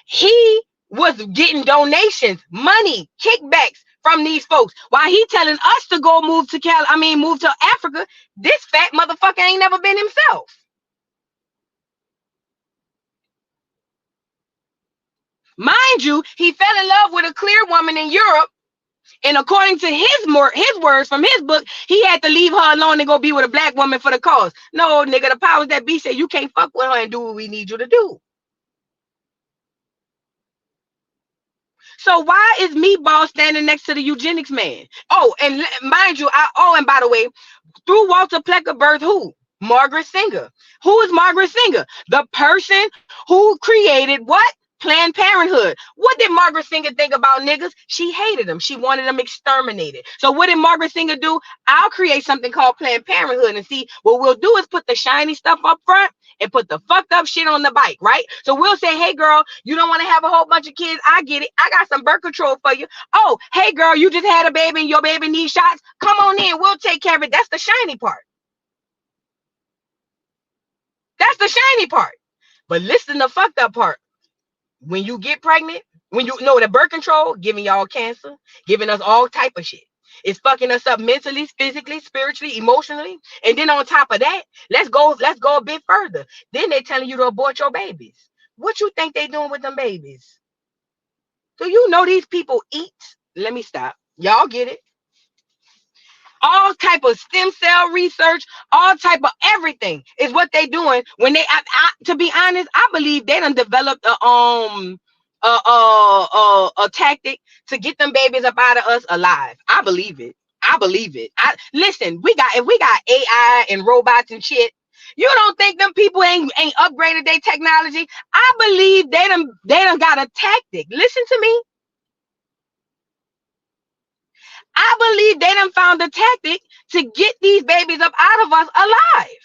he was getting donations, money, kickbacks from these folks. While he telling us to go move to Africa, this fat motherfucker ain't never been himself. Mind you, he fell in love with a clear woman in Europe, and according to his words from his book, he had to leave her alone and go be with a black woman for the cause. No, nigga, the powers that be said you can't fuck with her and do what we need you to do. So why is Meatball standing next to the eugenics man? Oh, and mind you, and by the way, through Walter Plecker birth who? Margaret Singer. Who is Margaret Singer? The person who created what? Planned Parenthood. What did Margaret Singer think about niggas? She hated them. She wanted them exterminated. So what did Margaret Singer do? I'll create something called Planned Parenthood, and see, what we'll do is put the shiny stuff up front and put the fucked up shit on the bike, right? So we'll say, hey girl, you don't want to have a whole bunch of kids. I get it. I got some birth control for you. Oh, hey girl, you just had a baby and your baby needs shots. Come on in. We'll take care of it. That's the shiny part. That's the shiny part. But listen to the fucked up part. When you get pregnant, when you know the birth control, giving y'all cancer, giving us all type of shit. It's fucking us up mentally, physically, spiritually, emotionally. And then on top of that, let's go a bit further. Then they're telling you to abort your babies. What you think they doing with them babies? Do you know these people eat? Let me stop. Y'all get it? All type of stem cell research, all type of everything is what they doing when they. To be honest, I believe they done developed a tactic to get them babies up out of us alive. I believe it. Listen, if we got AI and robots and shit, you don't think them people ain't upgraded their technology? I believe they done got a tactic. Listen to me. I believe they done found a tactic to get these babies up out of us alive,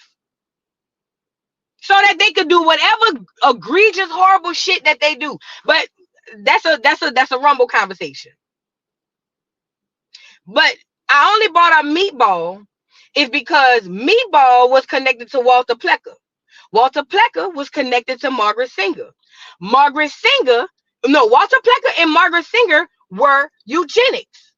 so that they could do whatever egregious, horrible shit that they do. But that's a Rumble conversation. But I only brought up Meatball is because Meatball was connected to Walter Plecker. Walter Plecker was connected to Margaret Singer. Walter Plecker and Margaret Singer were eugenics.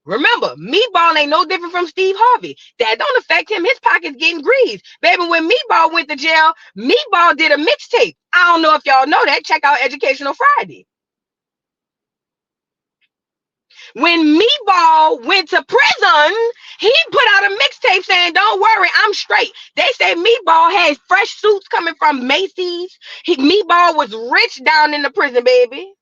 Remember, Meatball ain't no different from Steve Harvey. That don't affect him. His pocket's getting greased. Baby, when Meatball went to jail, Meatball did a mixtape. I don't know if y'all know that. Check out Educational Friday. When Meatball went to prison, he put out a mixtape saying, don't worry, I'm straight. They say Meatball had fresh suits coming from Macy's. Meatball was rich down in the prison, baby.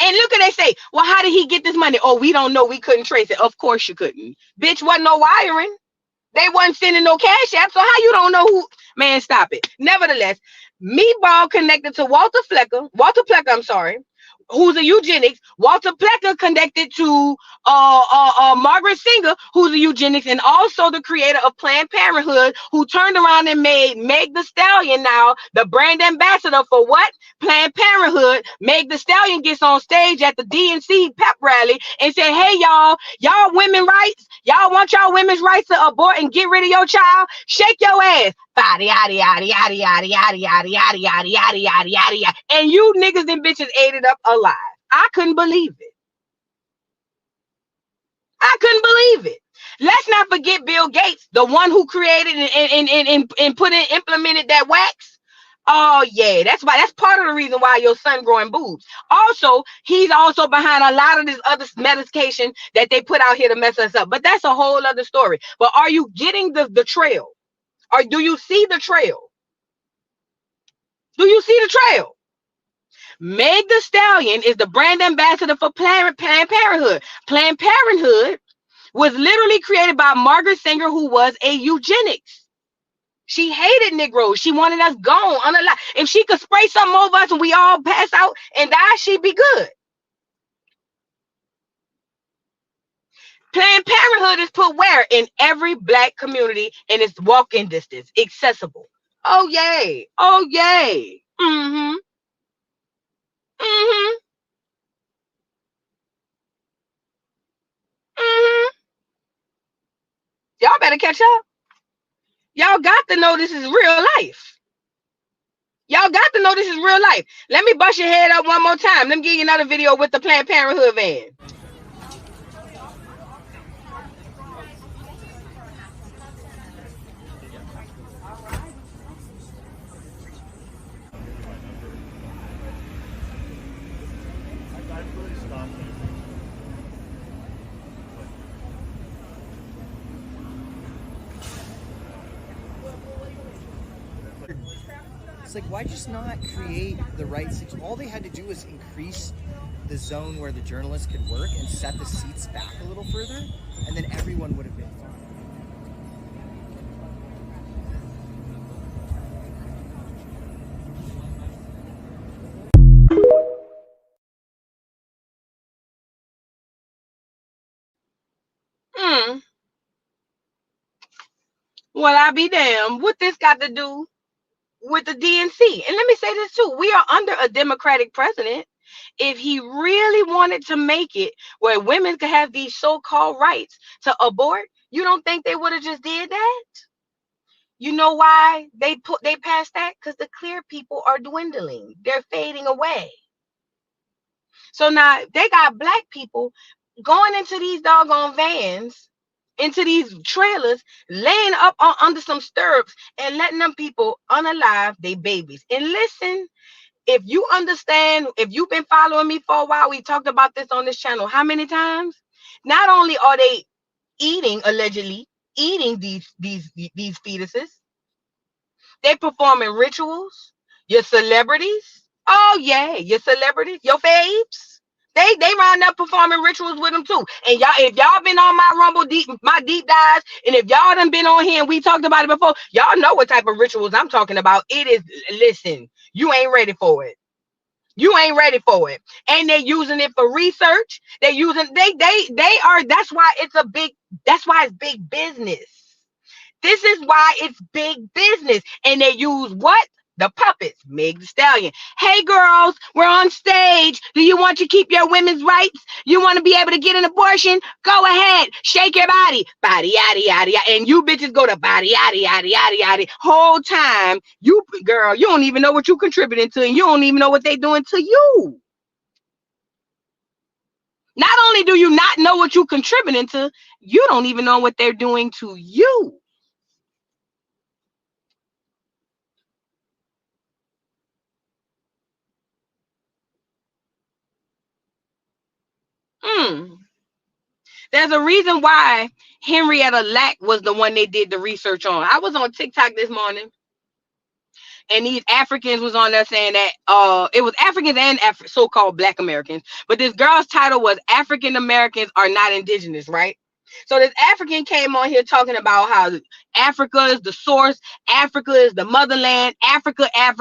And look at they say, well, how did he get this money? Oh, we don't know. We couldn't trace it. Of course you couldn't. Bitch, wasn't no wiring. They wasn't sending no cash app. So how you don't know who? Man, stop it. Nevertheless, Meatball connected to Walter Plecker, who's a eugenics. Walter Plecker connected to Margaret Singer, who's a eugenics, and also the creator of Planned Parenthood, who turned around and made Meg the Stallion now the brand ambassador for what? Planned Parenthood. Meg the Stallion gets on stage at the DNC Pep rally and say, hey, y'all women rights, y'all want y'all women's rights to abort and get rid of your child? Shake your ass. And you niggas and bitches ate it up alive. I couldn't believe it. Let's not forget Bill Gates, the one who created and implemented that wax. Oh yeah, that's part of the reason why your son growing boobs. Also, he's also behind a lot of this other medication that they put out here to mess us up. But that's a whole other story. But are you getting the trail? Or do you see the trail? Do you see the trail? Meg Thee Stallion is the brand ambassador for Planned Parenthood. Planned Parenthood was literally created by Margaret Sanger, who was a eugenics. She hated Negroes. She wanted us gone, unalive. If she could spray something over us and we all pass out and die, she'd be good. Planned Parenthood is put where? In every black community, and it's walking distance, accessible. Oh, yay. Oh, yay. Mm-hmm. Mm-hmm. Mm-hmm. Y'all better catch up. Y'all got to know this is real life. Y'all got to know this is real life. Let me bust your head up one more time. Let me give you another video with the Planned Parenthood van. It's like, why just not create the right seats? All they had to do was increase the zone where the journalists could work and set the seats back a little further, and then everyone would have been fine. Well, I be damned. What this got to do with the DNC? And let me say this too. We are under a Democratic president. If he really wanted to make it where women could have these so-called rights to abort, you don't think they would have just did that? You know why they passed that? Because the clear people are dwindling. They're fading away. So now they got black people going into these doggone vans, into these trailers, laying up under some stirrups and letting them people unalive their babies. And listen, if you understand, if you've been following me for a while, we talked about this on this channel how many times? Not only are they allegedly eating these fetuses, they performing rituals. Your celebrities, oh yeah, your celebrities, your faves. They round up performing rituals with them too. And y'all, if y'all been on my deep dives, and if y'all done been on here and we talked about it before, y'all know what type of rituals I'm talking about. It is, listen, you ain't ready for it. You ain't ready for it. And they're using it for research. They're using, they are, that's why it's big business. This is why it's big business. And they use what? The puppets, Meg Thee Stallion. Hey girls, we're on stage. Do you want to keep your women's rights? You want to be able to get an abortion? Go ahead, shake your body, yada yada yada. And you bitches go to body yada yada yada yada. Whole time, you girl, you don't even know what you're contributing to, and you don't even know what they're doing to you. Not only do you not know what you're contributing to, you don't even know what they're doing to you. There's a reason why Henrietta Lack was the one they did the research on. I was on TikTok this morning, and these Africans was on there saying that it was Africans and so-called Black Americans, but this girl's title was African Americans Are Not Indigenous, right? So this African came on here talking about how Africa is the source, Africa is the motherland, Africa. Well,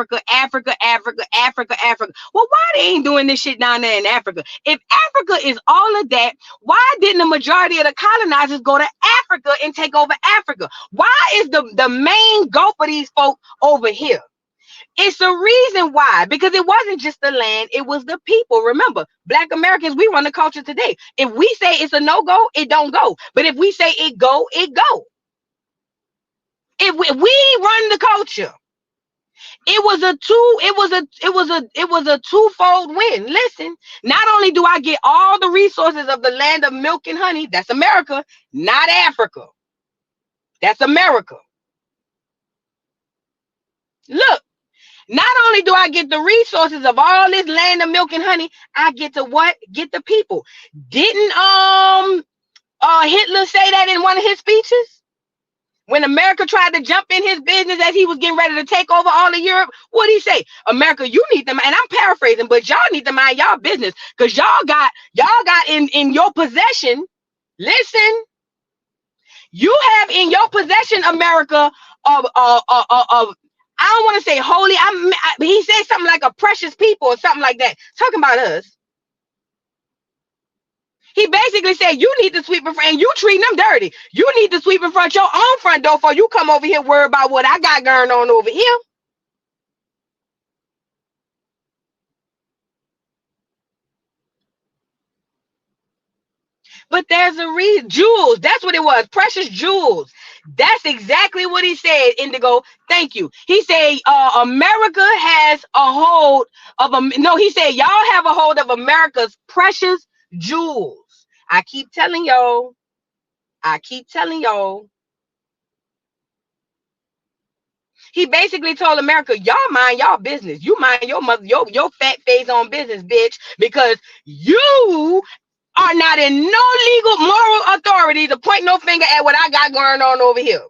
why they ain't doing this shit down there in Africa? If Africa is all of that, why didn't the majority of the colonizers go to Africa and take over Africa? Why is the main goal for these folk over here? It's the reason why, because it wasn't just the land, it was the people. Remember, Black Americans, we run the culture today. If we say it's a no-go, it don't go. But if we say it go, it go. If we run the culture, it was a twofold win. Listen, not only do I get all the resources of the land of milk and honey, that's America, not Africa. That's America. Look. Not only do I get the resources of all this land of milk and honey, I get to what? Get the people. Didn't Hitler say that in one of his speeches? When America tried to jump in his business as he was getting ready to take over all of Europe, what'd he say? America, you need to, and I'm paraphrasing, but y'all need to mind y'all business, because y'all got in your possession. Listen, you have in your possession, America, of I don't want to say holy. He said something like a precious people or something like that. Talking about us. He basically said you need to sweep in front, and you treating them dirty. You need to sweep in front your own front door before you come over here worry about what I got going on over here. But there's a reason. Jewels. That's what it was. Precious jewels. That's exactly what he said, Indigo. Thank you. He said America has a hold of he said y'all have a hold of America's precious jewels. I keep telling y'all. He basically told America, y'all mind y'all business. You mind your mother, your fat face on business, bitch, because you are not in no legal moral authority to point no finger at what I got going on over here.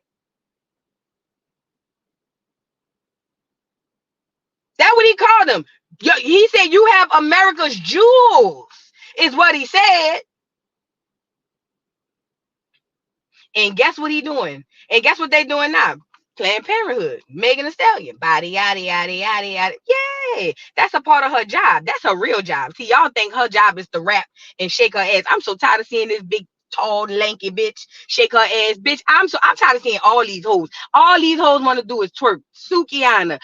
That's what he called them. He said you have America's jewels, is what he said. And guess what he doing? And guess what they doing now? Planned Parenthood, Megan Thee Stallion, body yada yada yada yada. Yay! That's a part of her job. That's her real job. See, y'all think her job is to rap and shake her ass. I'm so tired of seeing this big, tall, lanky bitch shake her ass, bitch. I'm tired of seeing all these hoes. All these hoes want to do is twerk. Sukiana,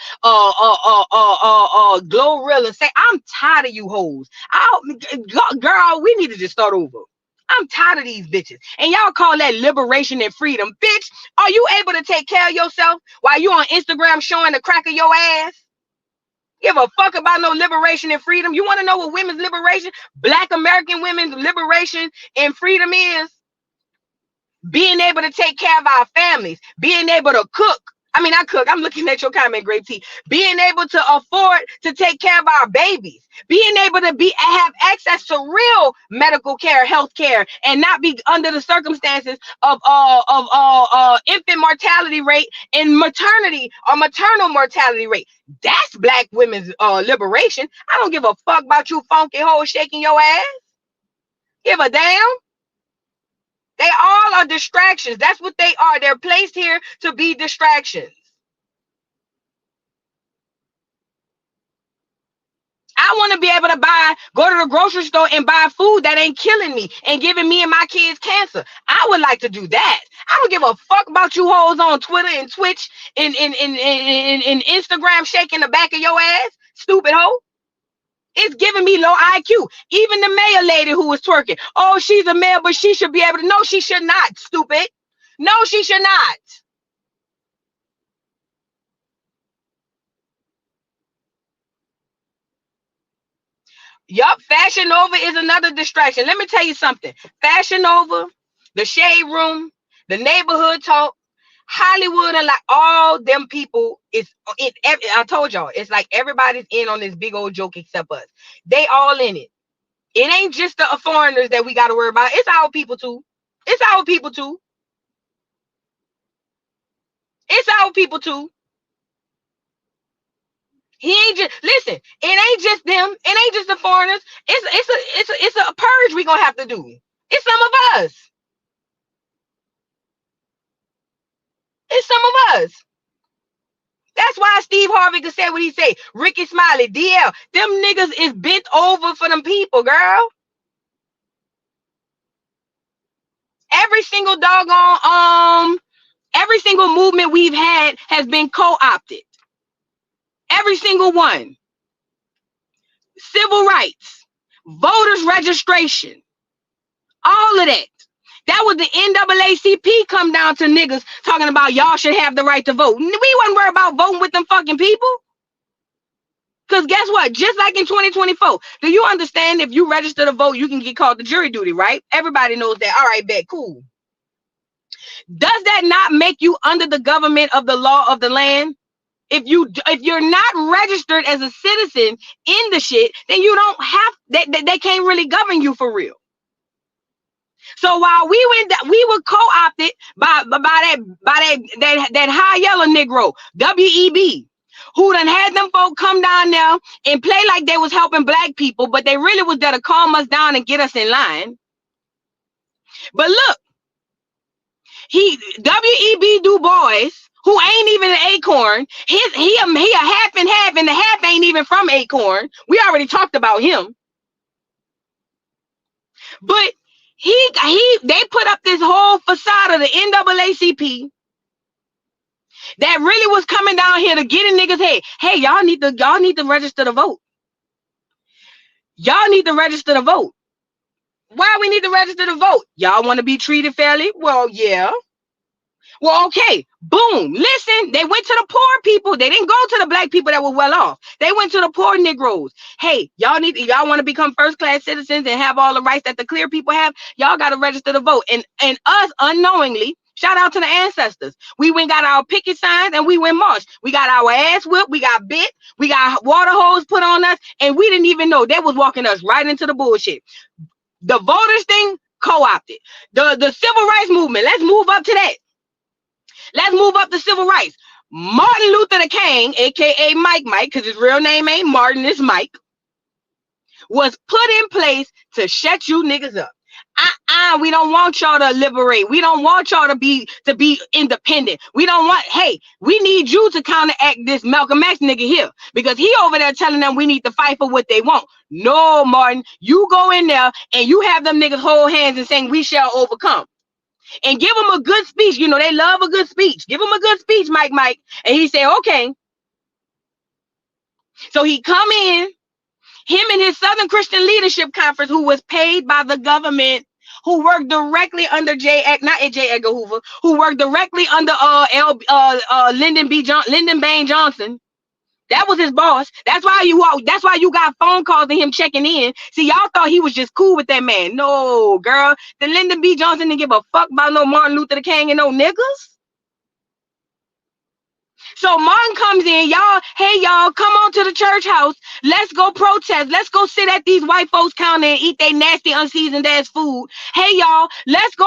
Glorilla. Say, I'm tired of you hoes. Girl, we need to just start over. I'm tired of these bitches. And y'all call that liberation and freedom. Bitch, are you able to take care of yourself while you on Instagram showing the crack of your ass? Give a fuck about no liberation and freedom. You want to know what women's liberation, Black American women's liberation and freedom is? Being able to take care of our families, being able to cook. I mean, I cook. I'm looking at your comment, Grape Tea. Being able to afford to take care of our babies, being able to have access to real medical care, health care, and not be under the circumstances of infant mortality rate and maternity or maternal mortality rate. That's Black women's liberation. I don't give a fuck about you funky hoes shaking your ass. Give a damn. They all are distractions. That's what they are. They're placed here to be distractions. I want to be able to go to the grocery store and buy food that ain't killing me and giving me and my kids cancer. I would like to do that. I don't give a fuck about you hoes on Twitter and Twitch and Instagram shaking the back of your ass, stupid hoe. It's giving me low IQ. Even the mayor lady who was twerking. Oh, she's a mayor, but she should be able to. No, she should not, stupid. No, she should not. Yup, Fashion Nova is another distraction. Let me tell you something. Fashion Nova, the Shade Room, the Neighborhood Talk, Hollywood, and like all them people, I told y'all, it's like everybody's in on this big old joke except us. They all in it. It ain't just the foreigners that we got to worry about. It's our people too. It's our people too. It's our people too. He ain't just listen. It ain't just them. It ain't just the foreigners. It's a purge we gonna have to do. It's some of us. It's some of us. That's why Steve Harvey could say what he say. Ricky Smiley, DL, them niggas is bent over for them people, girl. Every single doggone every single movement we've had has been co-opted. Every single one. Civil rights, voters registration, all of that. That was the NAACP come down to niggas talking about y'all should have the right to vote. We wasn't worried about voting with them fucking people. Because guess what? Just like in 2024, do you understand if you register to vote, you can get called to jury duty, right? Everybody knows that. All right, bet, cool. Does that not make you under the government of the law of the land? If you're not registered as a citizen in the shit, then you don't have they can't really govern you for real. So while we were co-opted by that high yellow Negro, WEB, who done had them folk come down there and play like they was helping black people, but they really was there to calm us down and get us in line. But look, W.E.B. Du Bois, who ain't even an Acorn, he a half and half, and the half ain't even from Acorn. We already talked about him. But they put up this whole facade of the NAACP that really was coming down here to get in niggas' head. Hey, y'all need to register to vote. Y'all need to register to vote. Why we need to register to vote? Y'all want to be treated fairly? Well, yeah. Well, okay. Boom. Listen, they went to the poor people. They didn't go to the black people that were well off. They went to the poor Negroes. Hey, y'all want to become first-class citizens and have all the rights that the clear people have? Y'all got to register to vote. And us unknowingly, shout out to the ancestors. We went got our picket signs and we went march. We got our ass whipped. We got bit. We got water hose put on us. And we didn't even know. They was walking us right into the bullshit. The voters thing, co-opted. The civil rights movement. Let's move up to that. Let's move up to civil rights. Martin Luther the King, aka Mike, because his real name ain't Martin, it's Mike, was put in place to shut you niggas up. We don't want y'all to liberate. We don't want y'all to be independent. We don't want, hey, we need you to counteract this Malcolm X nigga here, because he over there telling them we need to fight for what they want. No, Martin, you go in there and you have them niggas hold hands and saying we shall overcome. And give them a good speech. You know, they love a good speech. Give them a good speech, Mike. And he said, okay. So he come in, him and his Southern Christian Leadership Conference, who was paid by the government, who worked directly under J. Edgar Hoover, who worked directly under Lyndon Baines Johnson. That was his boss. That's why you got phone calls of him checking in. See, y'all thought he was just cool with that man. No, girl. The Lyndon B. Johnson didn't give a fuck about no Martin Luther the King and no niggas. So Martin comes in, y'all, hey, y'all, come on to the church house. Let's go protest. Let's go sit at these white folks counter and eat their nasty, unseasoned ass food. Hey, y'all, let's go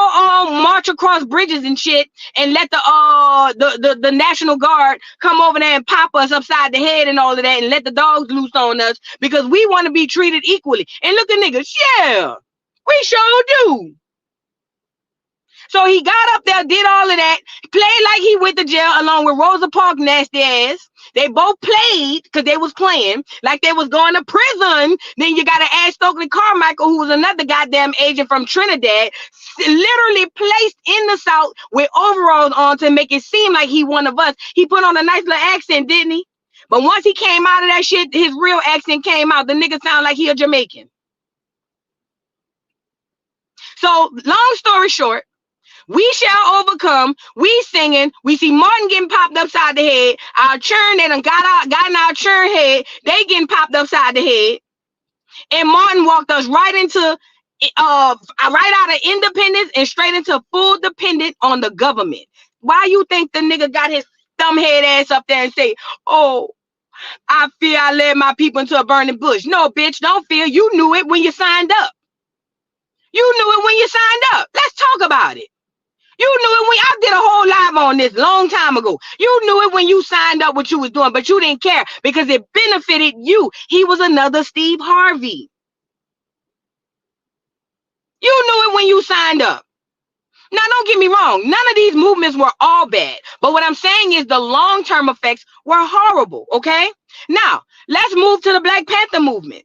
march across bridges and shit and let the National Guard come over there and pop us upside the head and all of that and let the dogs loose on us because we want to be treated equally. And look at niggas, yeah, we sure do. So he got up there, did all of that, played like he went to jail along with Rosa Parks' nasty ass. They both played because they was playing like they was going to prison. Then you got to add Stokely Carmichael, who was another goddamn agent from Trinidad, literally placed in the South with overalls on to make it seem like he one of us. He put on a nice little accent, didn't he? But once he came out of that shit, his real accent came out. The nigga sound like he a Jamaican. So long story short, we shall overcome. We singing. We see Martin getting popped upside the head. Our churn, they done got in our churn head. They getting popped upside the head. And Martin walked us right into, right out of independence and straight into full dependent on the government. Why you think the nigga got his thumbhead ass up there and say, oh, I fear I led my people into a burning bush? No, bitch, don't fear. You knew it when you signed up. You knew it when you signed up. Let's talk about it. You knew it when I did a whole live on this long time ago. You knew it when you signed up what you was doing, but you didn't care because it benefited you. He was another Steve Harvey. You knew it when you signed up. Now, don't get me wrong. None of these movements were all bad. But what I'm saying is the long-term effects were horrible, okay? Now, let's move to the Black Panther movement.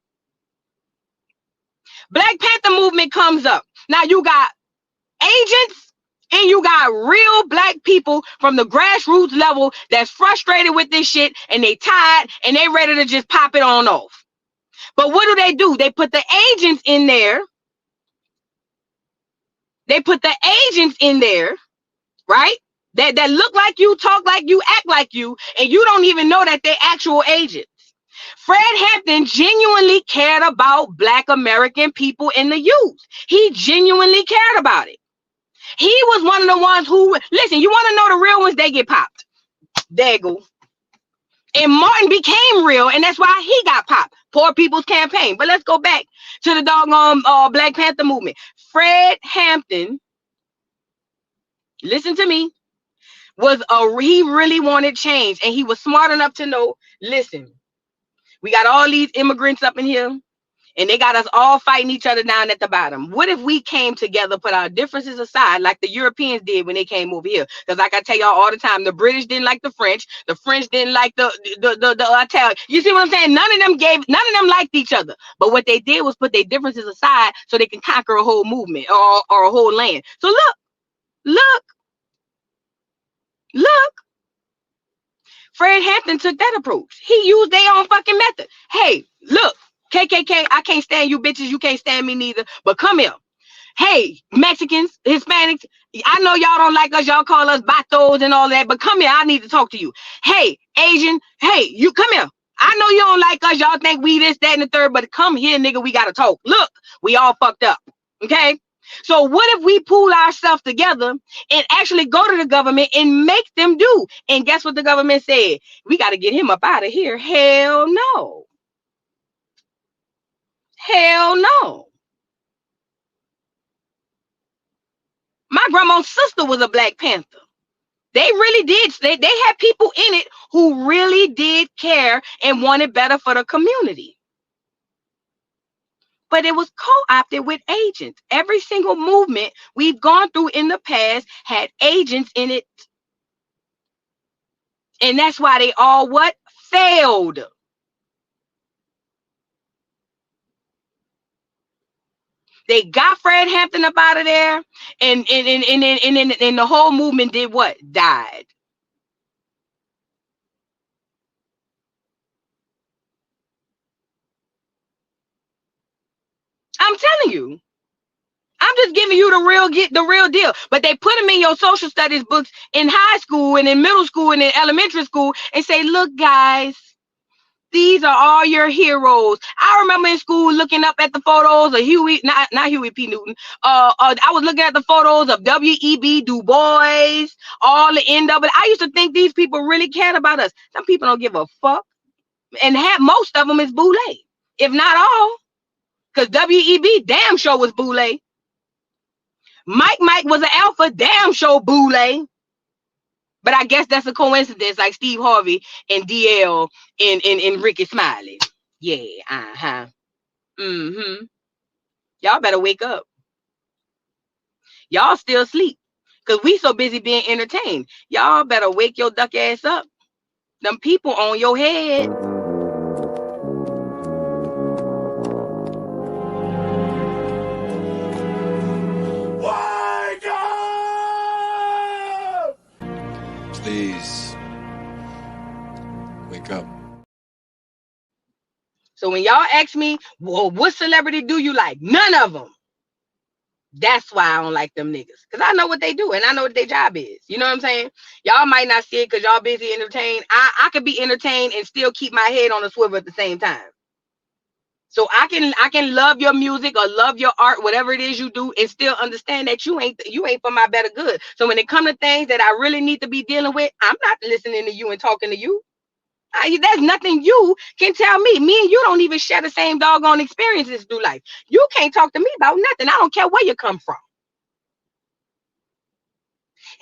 Black Panther movement comes up. Now, you got agents and you got real black people from the grassroots level that's frustrated with this shit and they tired and they ready to just pop it on off. But what do? They put the agents in there. They put the agents in there, right? That look like you, talk like you, act like you, and you don't even know that they're actual agents. Fred Hampton genuinely cared about Black American people in the youth. He genuinely cared about it. He was one of the ones who, listen, you want to know the real ones, they get popped. There you go. And Martin became real, and that's why he got popped. Poor People's Campaign. But let's go back to the doggone Black Panther movement. Fred Hampton, listen to me, he really wanted change, and he was smart enough to know, listen, we got all these immigrants up in here, and they got us all fighting each other down at the bottom. What if we came together, put our differences aside, like the Europeans did when they came over here? Because like I tell y'all all the time, the British didn't like the French didn't like the Italian. You see what I'm saying? None of them liked each other. But what they did was put their differences aside so they can conquer a whole movement or a whole land. So look. Fred Hampton took that approach. He used their own fucking method. Hey, look, KKK, I can't stand you bitches. You can't stand me neither. But come here. Hey, Mexicans, Hispanics, I know y'all don't like us. Y'all call us batos and all that. But come here. I need to talk to you. Hey, Asian. Hey, you come here. I know you don't like us. Y'all think we this, that, and the third. But come here, nigga. We got to talk. Look, we all fucked up. Okay? So what if we pool ourselves together and actually go to the government and make them do? And guess what the government said? We got to get him up out of here. Hell no. Hell no. My grandma's sister was a Black Panther. They really did. They had people in it who really did care and wanted better for the community. But it was co-opted with agents. Every single movement we've gone through in the past had agents in it. And that's why they all what? Failed. They got Fred Hampton up out of there, and the whole movement did what? Died. I'm telling you. I'm just giving you the real deal. But they put them in your social studies books in high school and in middle school and in elementary school and say, look, guys, these are all your heroes. I remember in school looking up at the photos of Huey, not Huey P. Newton. I was looking at the photos of W.E.B. Du Bois, all the NW. I used to think these people really cared about us. Some people don't give a fuck. And most of them is Boule, if not all. Because W.E.B. damn sure was Boule. Mike was an alpha, damn sure Boule. But I guess that's a coincidence, like Steve Harvey and DL and Ricky Smiley. Yeah, Y'all better wake up. Y'all still sleep. Because we so busy being entertained. Y'all better wake your duck ass up. Them people on your head. Please wake up. So when y'all ask me, well, what celebrity do you like? None of them. That's why I don't like them niggas. Because I know what they do and I know what their job is. You know what I'm saying? Y'all might not see it because y'all busy entertained. I could be entertained and still keep my head on a swivel at the same time. So I can love your music or love your art, whatever it is you do, and still understand that you ain't for my better good. So when it comes to things that I really need to be dealing with, I'm not listening to you and talking to you. There's nothing you can tell me. Me and you don't even share the same doggone experiences through life. You can't talk to me about nothing. I don't care where you come from.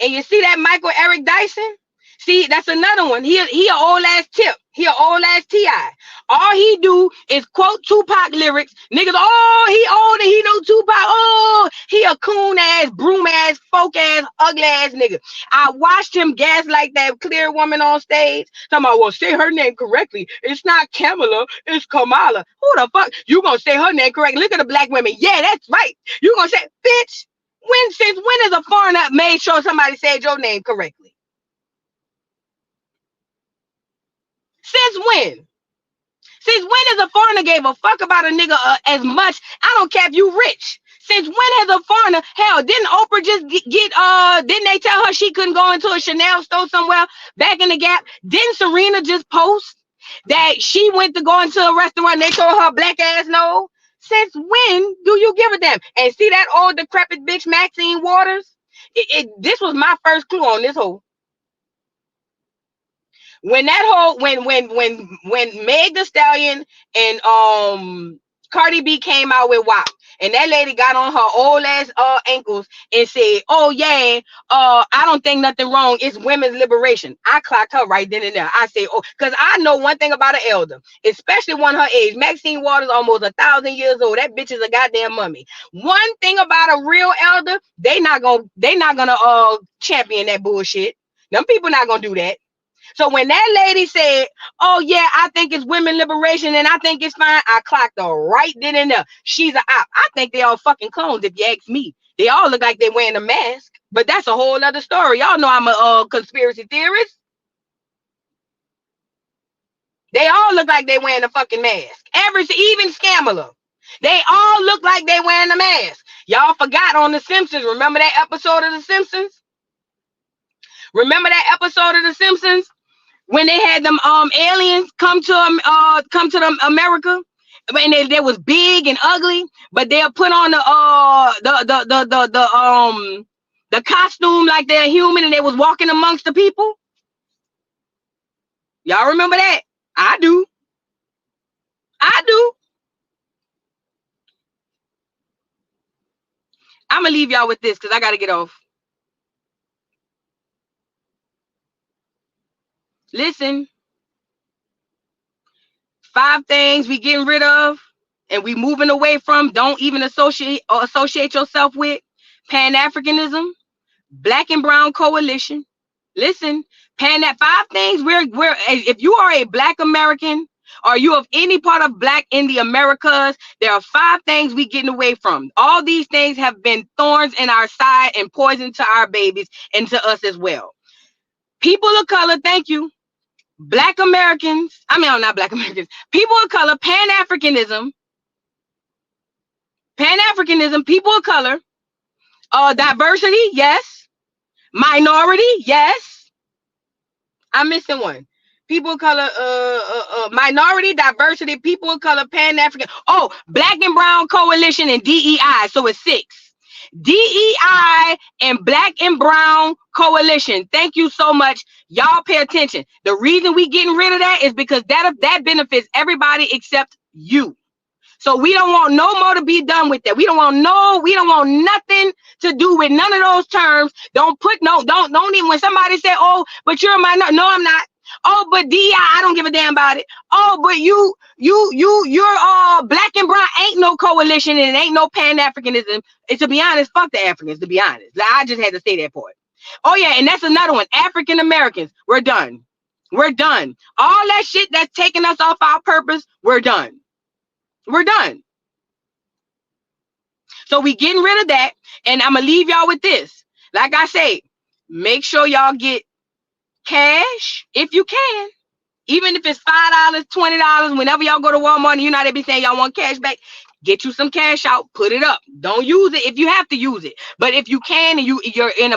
And you see that Michael Eric Dyson? See, that's another one. He an old ass Tip. He an old ass T.I. All he do is quote Tupac lyrics. Niggas, oh, he old and he know Tupac. Oh, he a coon ass, broom ass, folk ass, ugly ass nigga. I watched him gaslight that clear woman on stage. Talking about, well, say her name correctly. It's not Kamala, it's Kamala. Who the fuck? You gonna say her name correctly? Look at the black women. Yeah, that's right. You gonna say, bitch, since when is a foreigner made sure somebody said your name correctly? Since when? Since when has a foreigner gave a fuck about a nigga as much? I don't care if you rich. Since when has a foreigner, hell, didn't Oprah just didn't they tell her she couldn't go into a Chanel store somewhere back in the Gap? Didn't Serena just post that she went to go into a restaurant and they told her black ass no? Since when do you give a damn? And see that old decrepit bitch Maxine Waters? This was my first clue on this whole. When that whole when Meg Thee Stallion and Cardi B came out with WAP, And that lady got on her old ass ankles and said, "Oh yeah, I don't think nothing wrong. It's women's liberation." I clocked her right then and there. I say, "Oh," because I know one thing about an elder, especially one her age. Maxine Waters almost 1,000 years old. That bitch is a goddamn mummy. One thing about a real elder, they not gonna champion that bullshit. Them people not gonna do that. So when that lady said, "Oh yeah, I think it's women liberation and I think it's fine," I clocked her right then and there. She's a op. I think they all fucking clones if you ask me. They all look like they wearing a mask, but that's a whole other story. Y'all know I'm a conspiracy theorist. They all look like they wearing a fucking mask. Even Scamala. They all look like they wearing a mask. Y'all forgot on The Simpsons. Remember that episode of The Simpsons? Remember that episode of The Simpsons? When they had them aliens come to America, and they was big and ugly, but they'll put on the costume like they're human, and they was walking amongst the people. Y'all remember that? I do. I'm gonna leave y'all with this because I gotta get off. Listen, 5 things we getting rid of and we moving away from. Don't even associate yourself with. Pan-Africanism, Black and Brown Coalition. Listen, 5 things we're if you are a Black American or you of any part of Black in the Americas, there are 5 things we getting away from. All these things have been thorns in our side and poison to our babies and to us as well. People of color, thank you. Black Americans, not Black Americans, people of color, Pan-Africanism, people of color, diversity, yes. Minority, yes. I'm missing one. People of color, minority, diversity, people of color, Pan-African. Oh, Black and Brown Coalition and DEI, so it's 6. DEI and Black and Brown Coalition. Thank you so much. Y'all pay attention. The reason we getting rid of that is because that benefits everybody except you. So we don't want no more to be done with that. We don't want nothing to do with none of those terms. Don't even, when somebody say, "Oh, but you're a minority." No, I'm not. "Oh, but DEI, I don't give a damn about it." "Oh, but you're Black and Brown." Ain't no coalition and it ain't no Pan-Africanism. And to be honest, fuck the Africans, to be honest. I just had to say that part. Oh yeah, and that's another one. African Americans, we're done. We're done. All that shit that's taking us off our purpose, we're done. We're done. So we getting rid of that, and I'm gonna leave y'all with this. Like I say, make sure y'all get cash if you can. Even if it's $5, $20, whenever y'all go to Walmart and they be saying y'all want cash back, get you some cash out, put it up. Don't use it if you have to use it. But if you can and you're in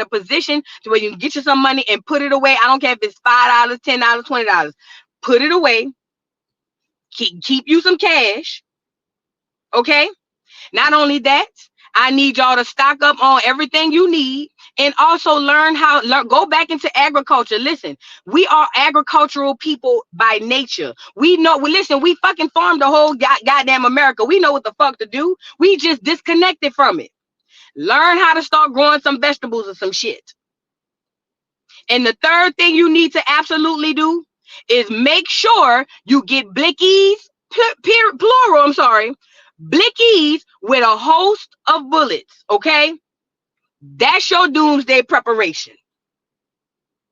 a position to where you can get you some money and put it away. I don't care if it's $5, $10, $20. Put it away. Keep you some cash. Okay? Not only that, I need y'all to stock up on everything you need and also go back into agriculture. Listen, we are agricultural people by nature. We fucking farmed the whole goddamn America. We know what the fuck to do. We just disconnected from it. Learn how to start growing some vegetables or some shit. And the third thing you need to absolutely do is make sure you get blickies, plural, blickies with a host of bullets, okay? That's your doomsday preparation.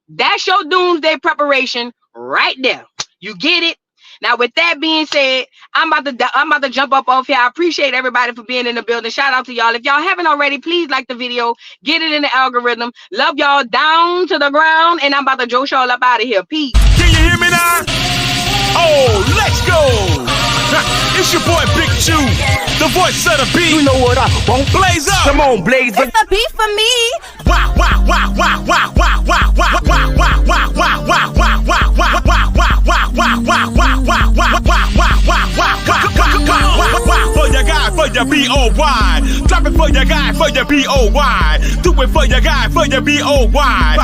That's your doomsday preparation right there. You get it? Now, with that being said, I'm about to jump up off here. I appreciate everybody for being in the building. Shout out to y'all. If y'all haven't already, please like the video. Get it in the algorithm. Love y'all down to the ground. And I'm about to Joce y'all up out of here. Peace. Can you hear me now? Oh, let's go. It's your boy Big Chew, the voice of the beat. You know what I want? Blaze up. Come on, blaze up. It's the beat for me. Wow, wow, wow, wow, wow, wow, wow, wow, wow, wow, wow, wow, wow, wow, wow, wow, for your guy, for your B-O-Y. Drop it for your guy, for your B-O-Y. Do it for your guy, for your B-O-Y.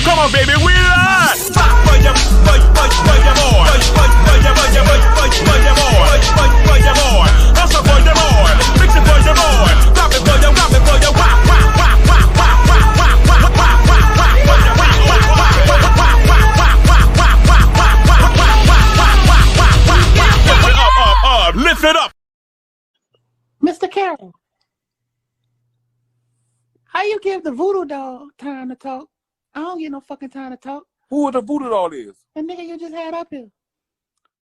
Come on, baby, we live. For your boy. For your boy. Also for your boy. Carol, how you give the voodoo doll time to talk? I don't get no fucking time to talk. Who the voodoo doll is? The nigga you just had up here.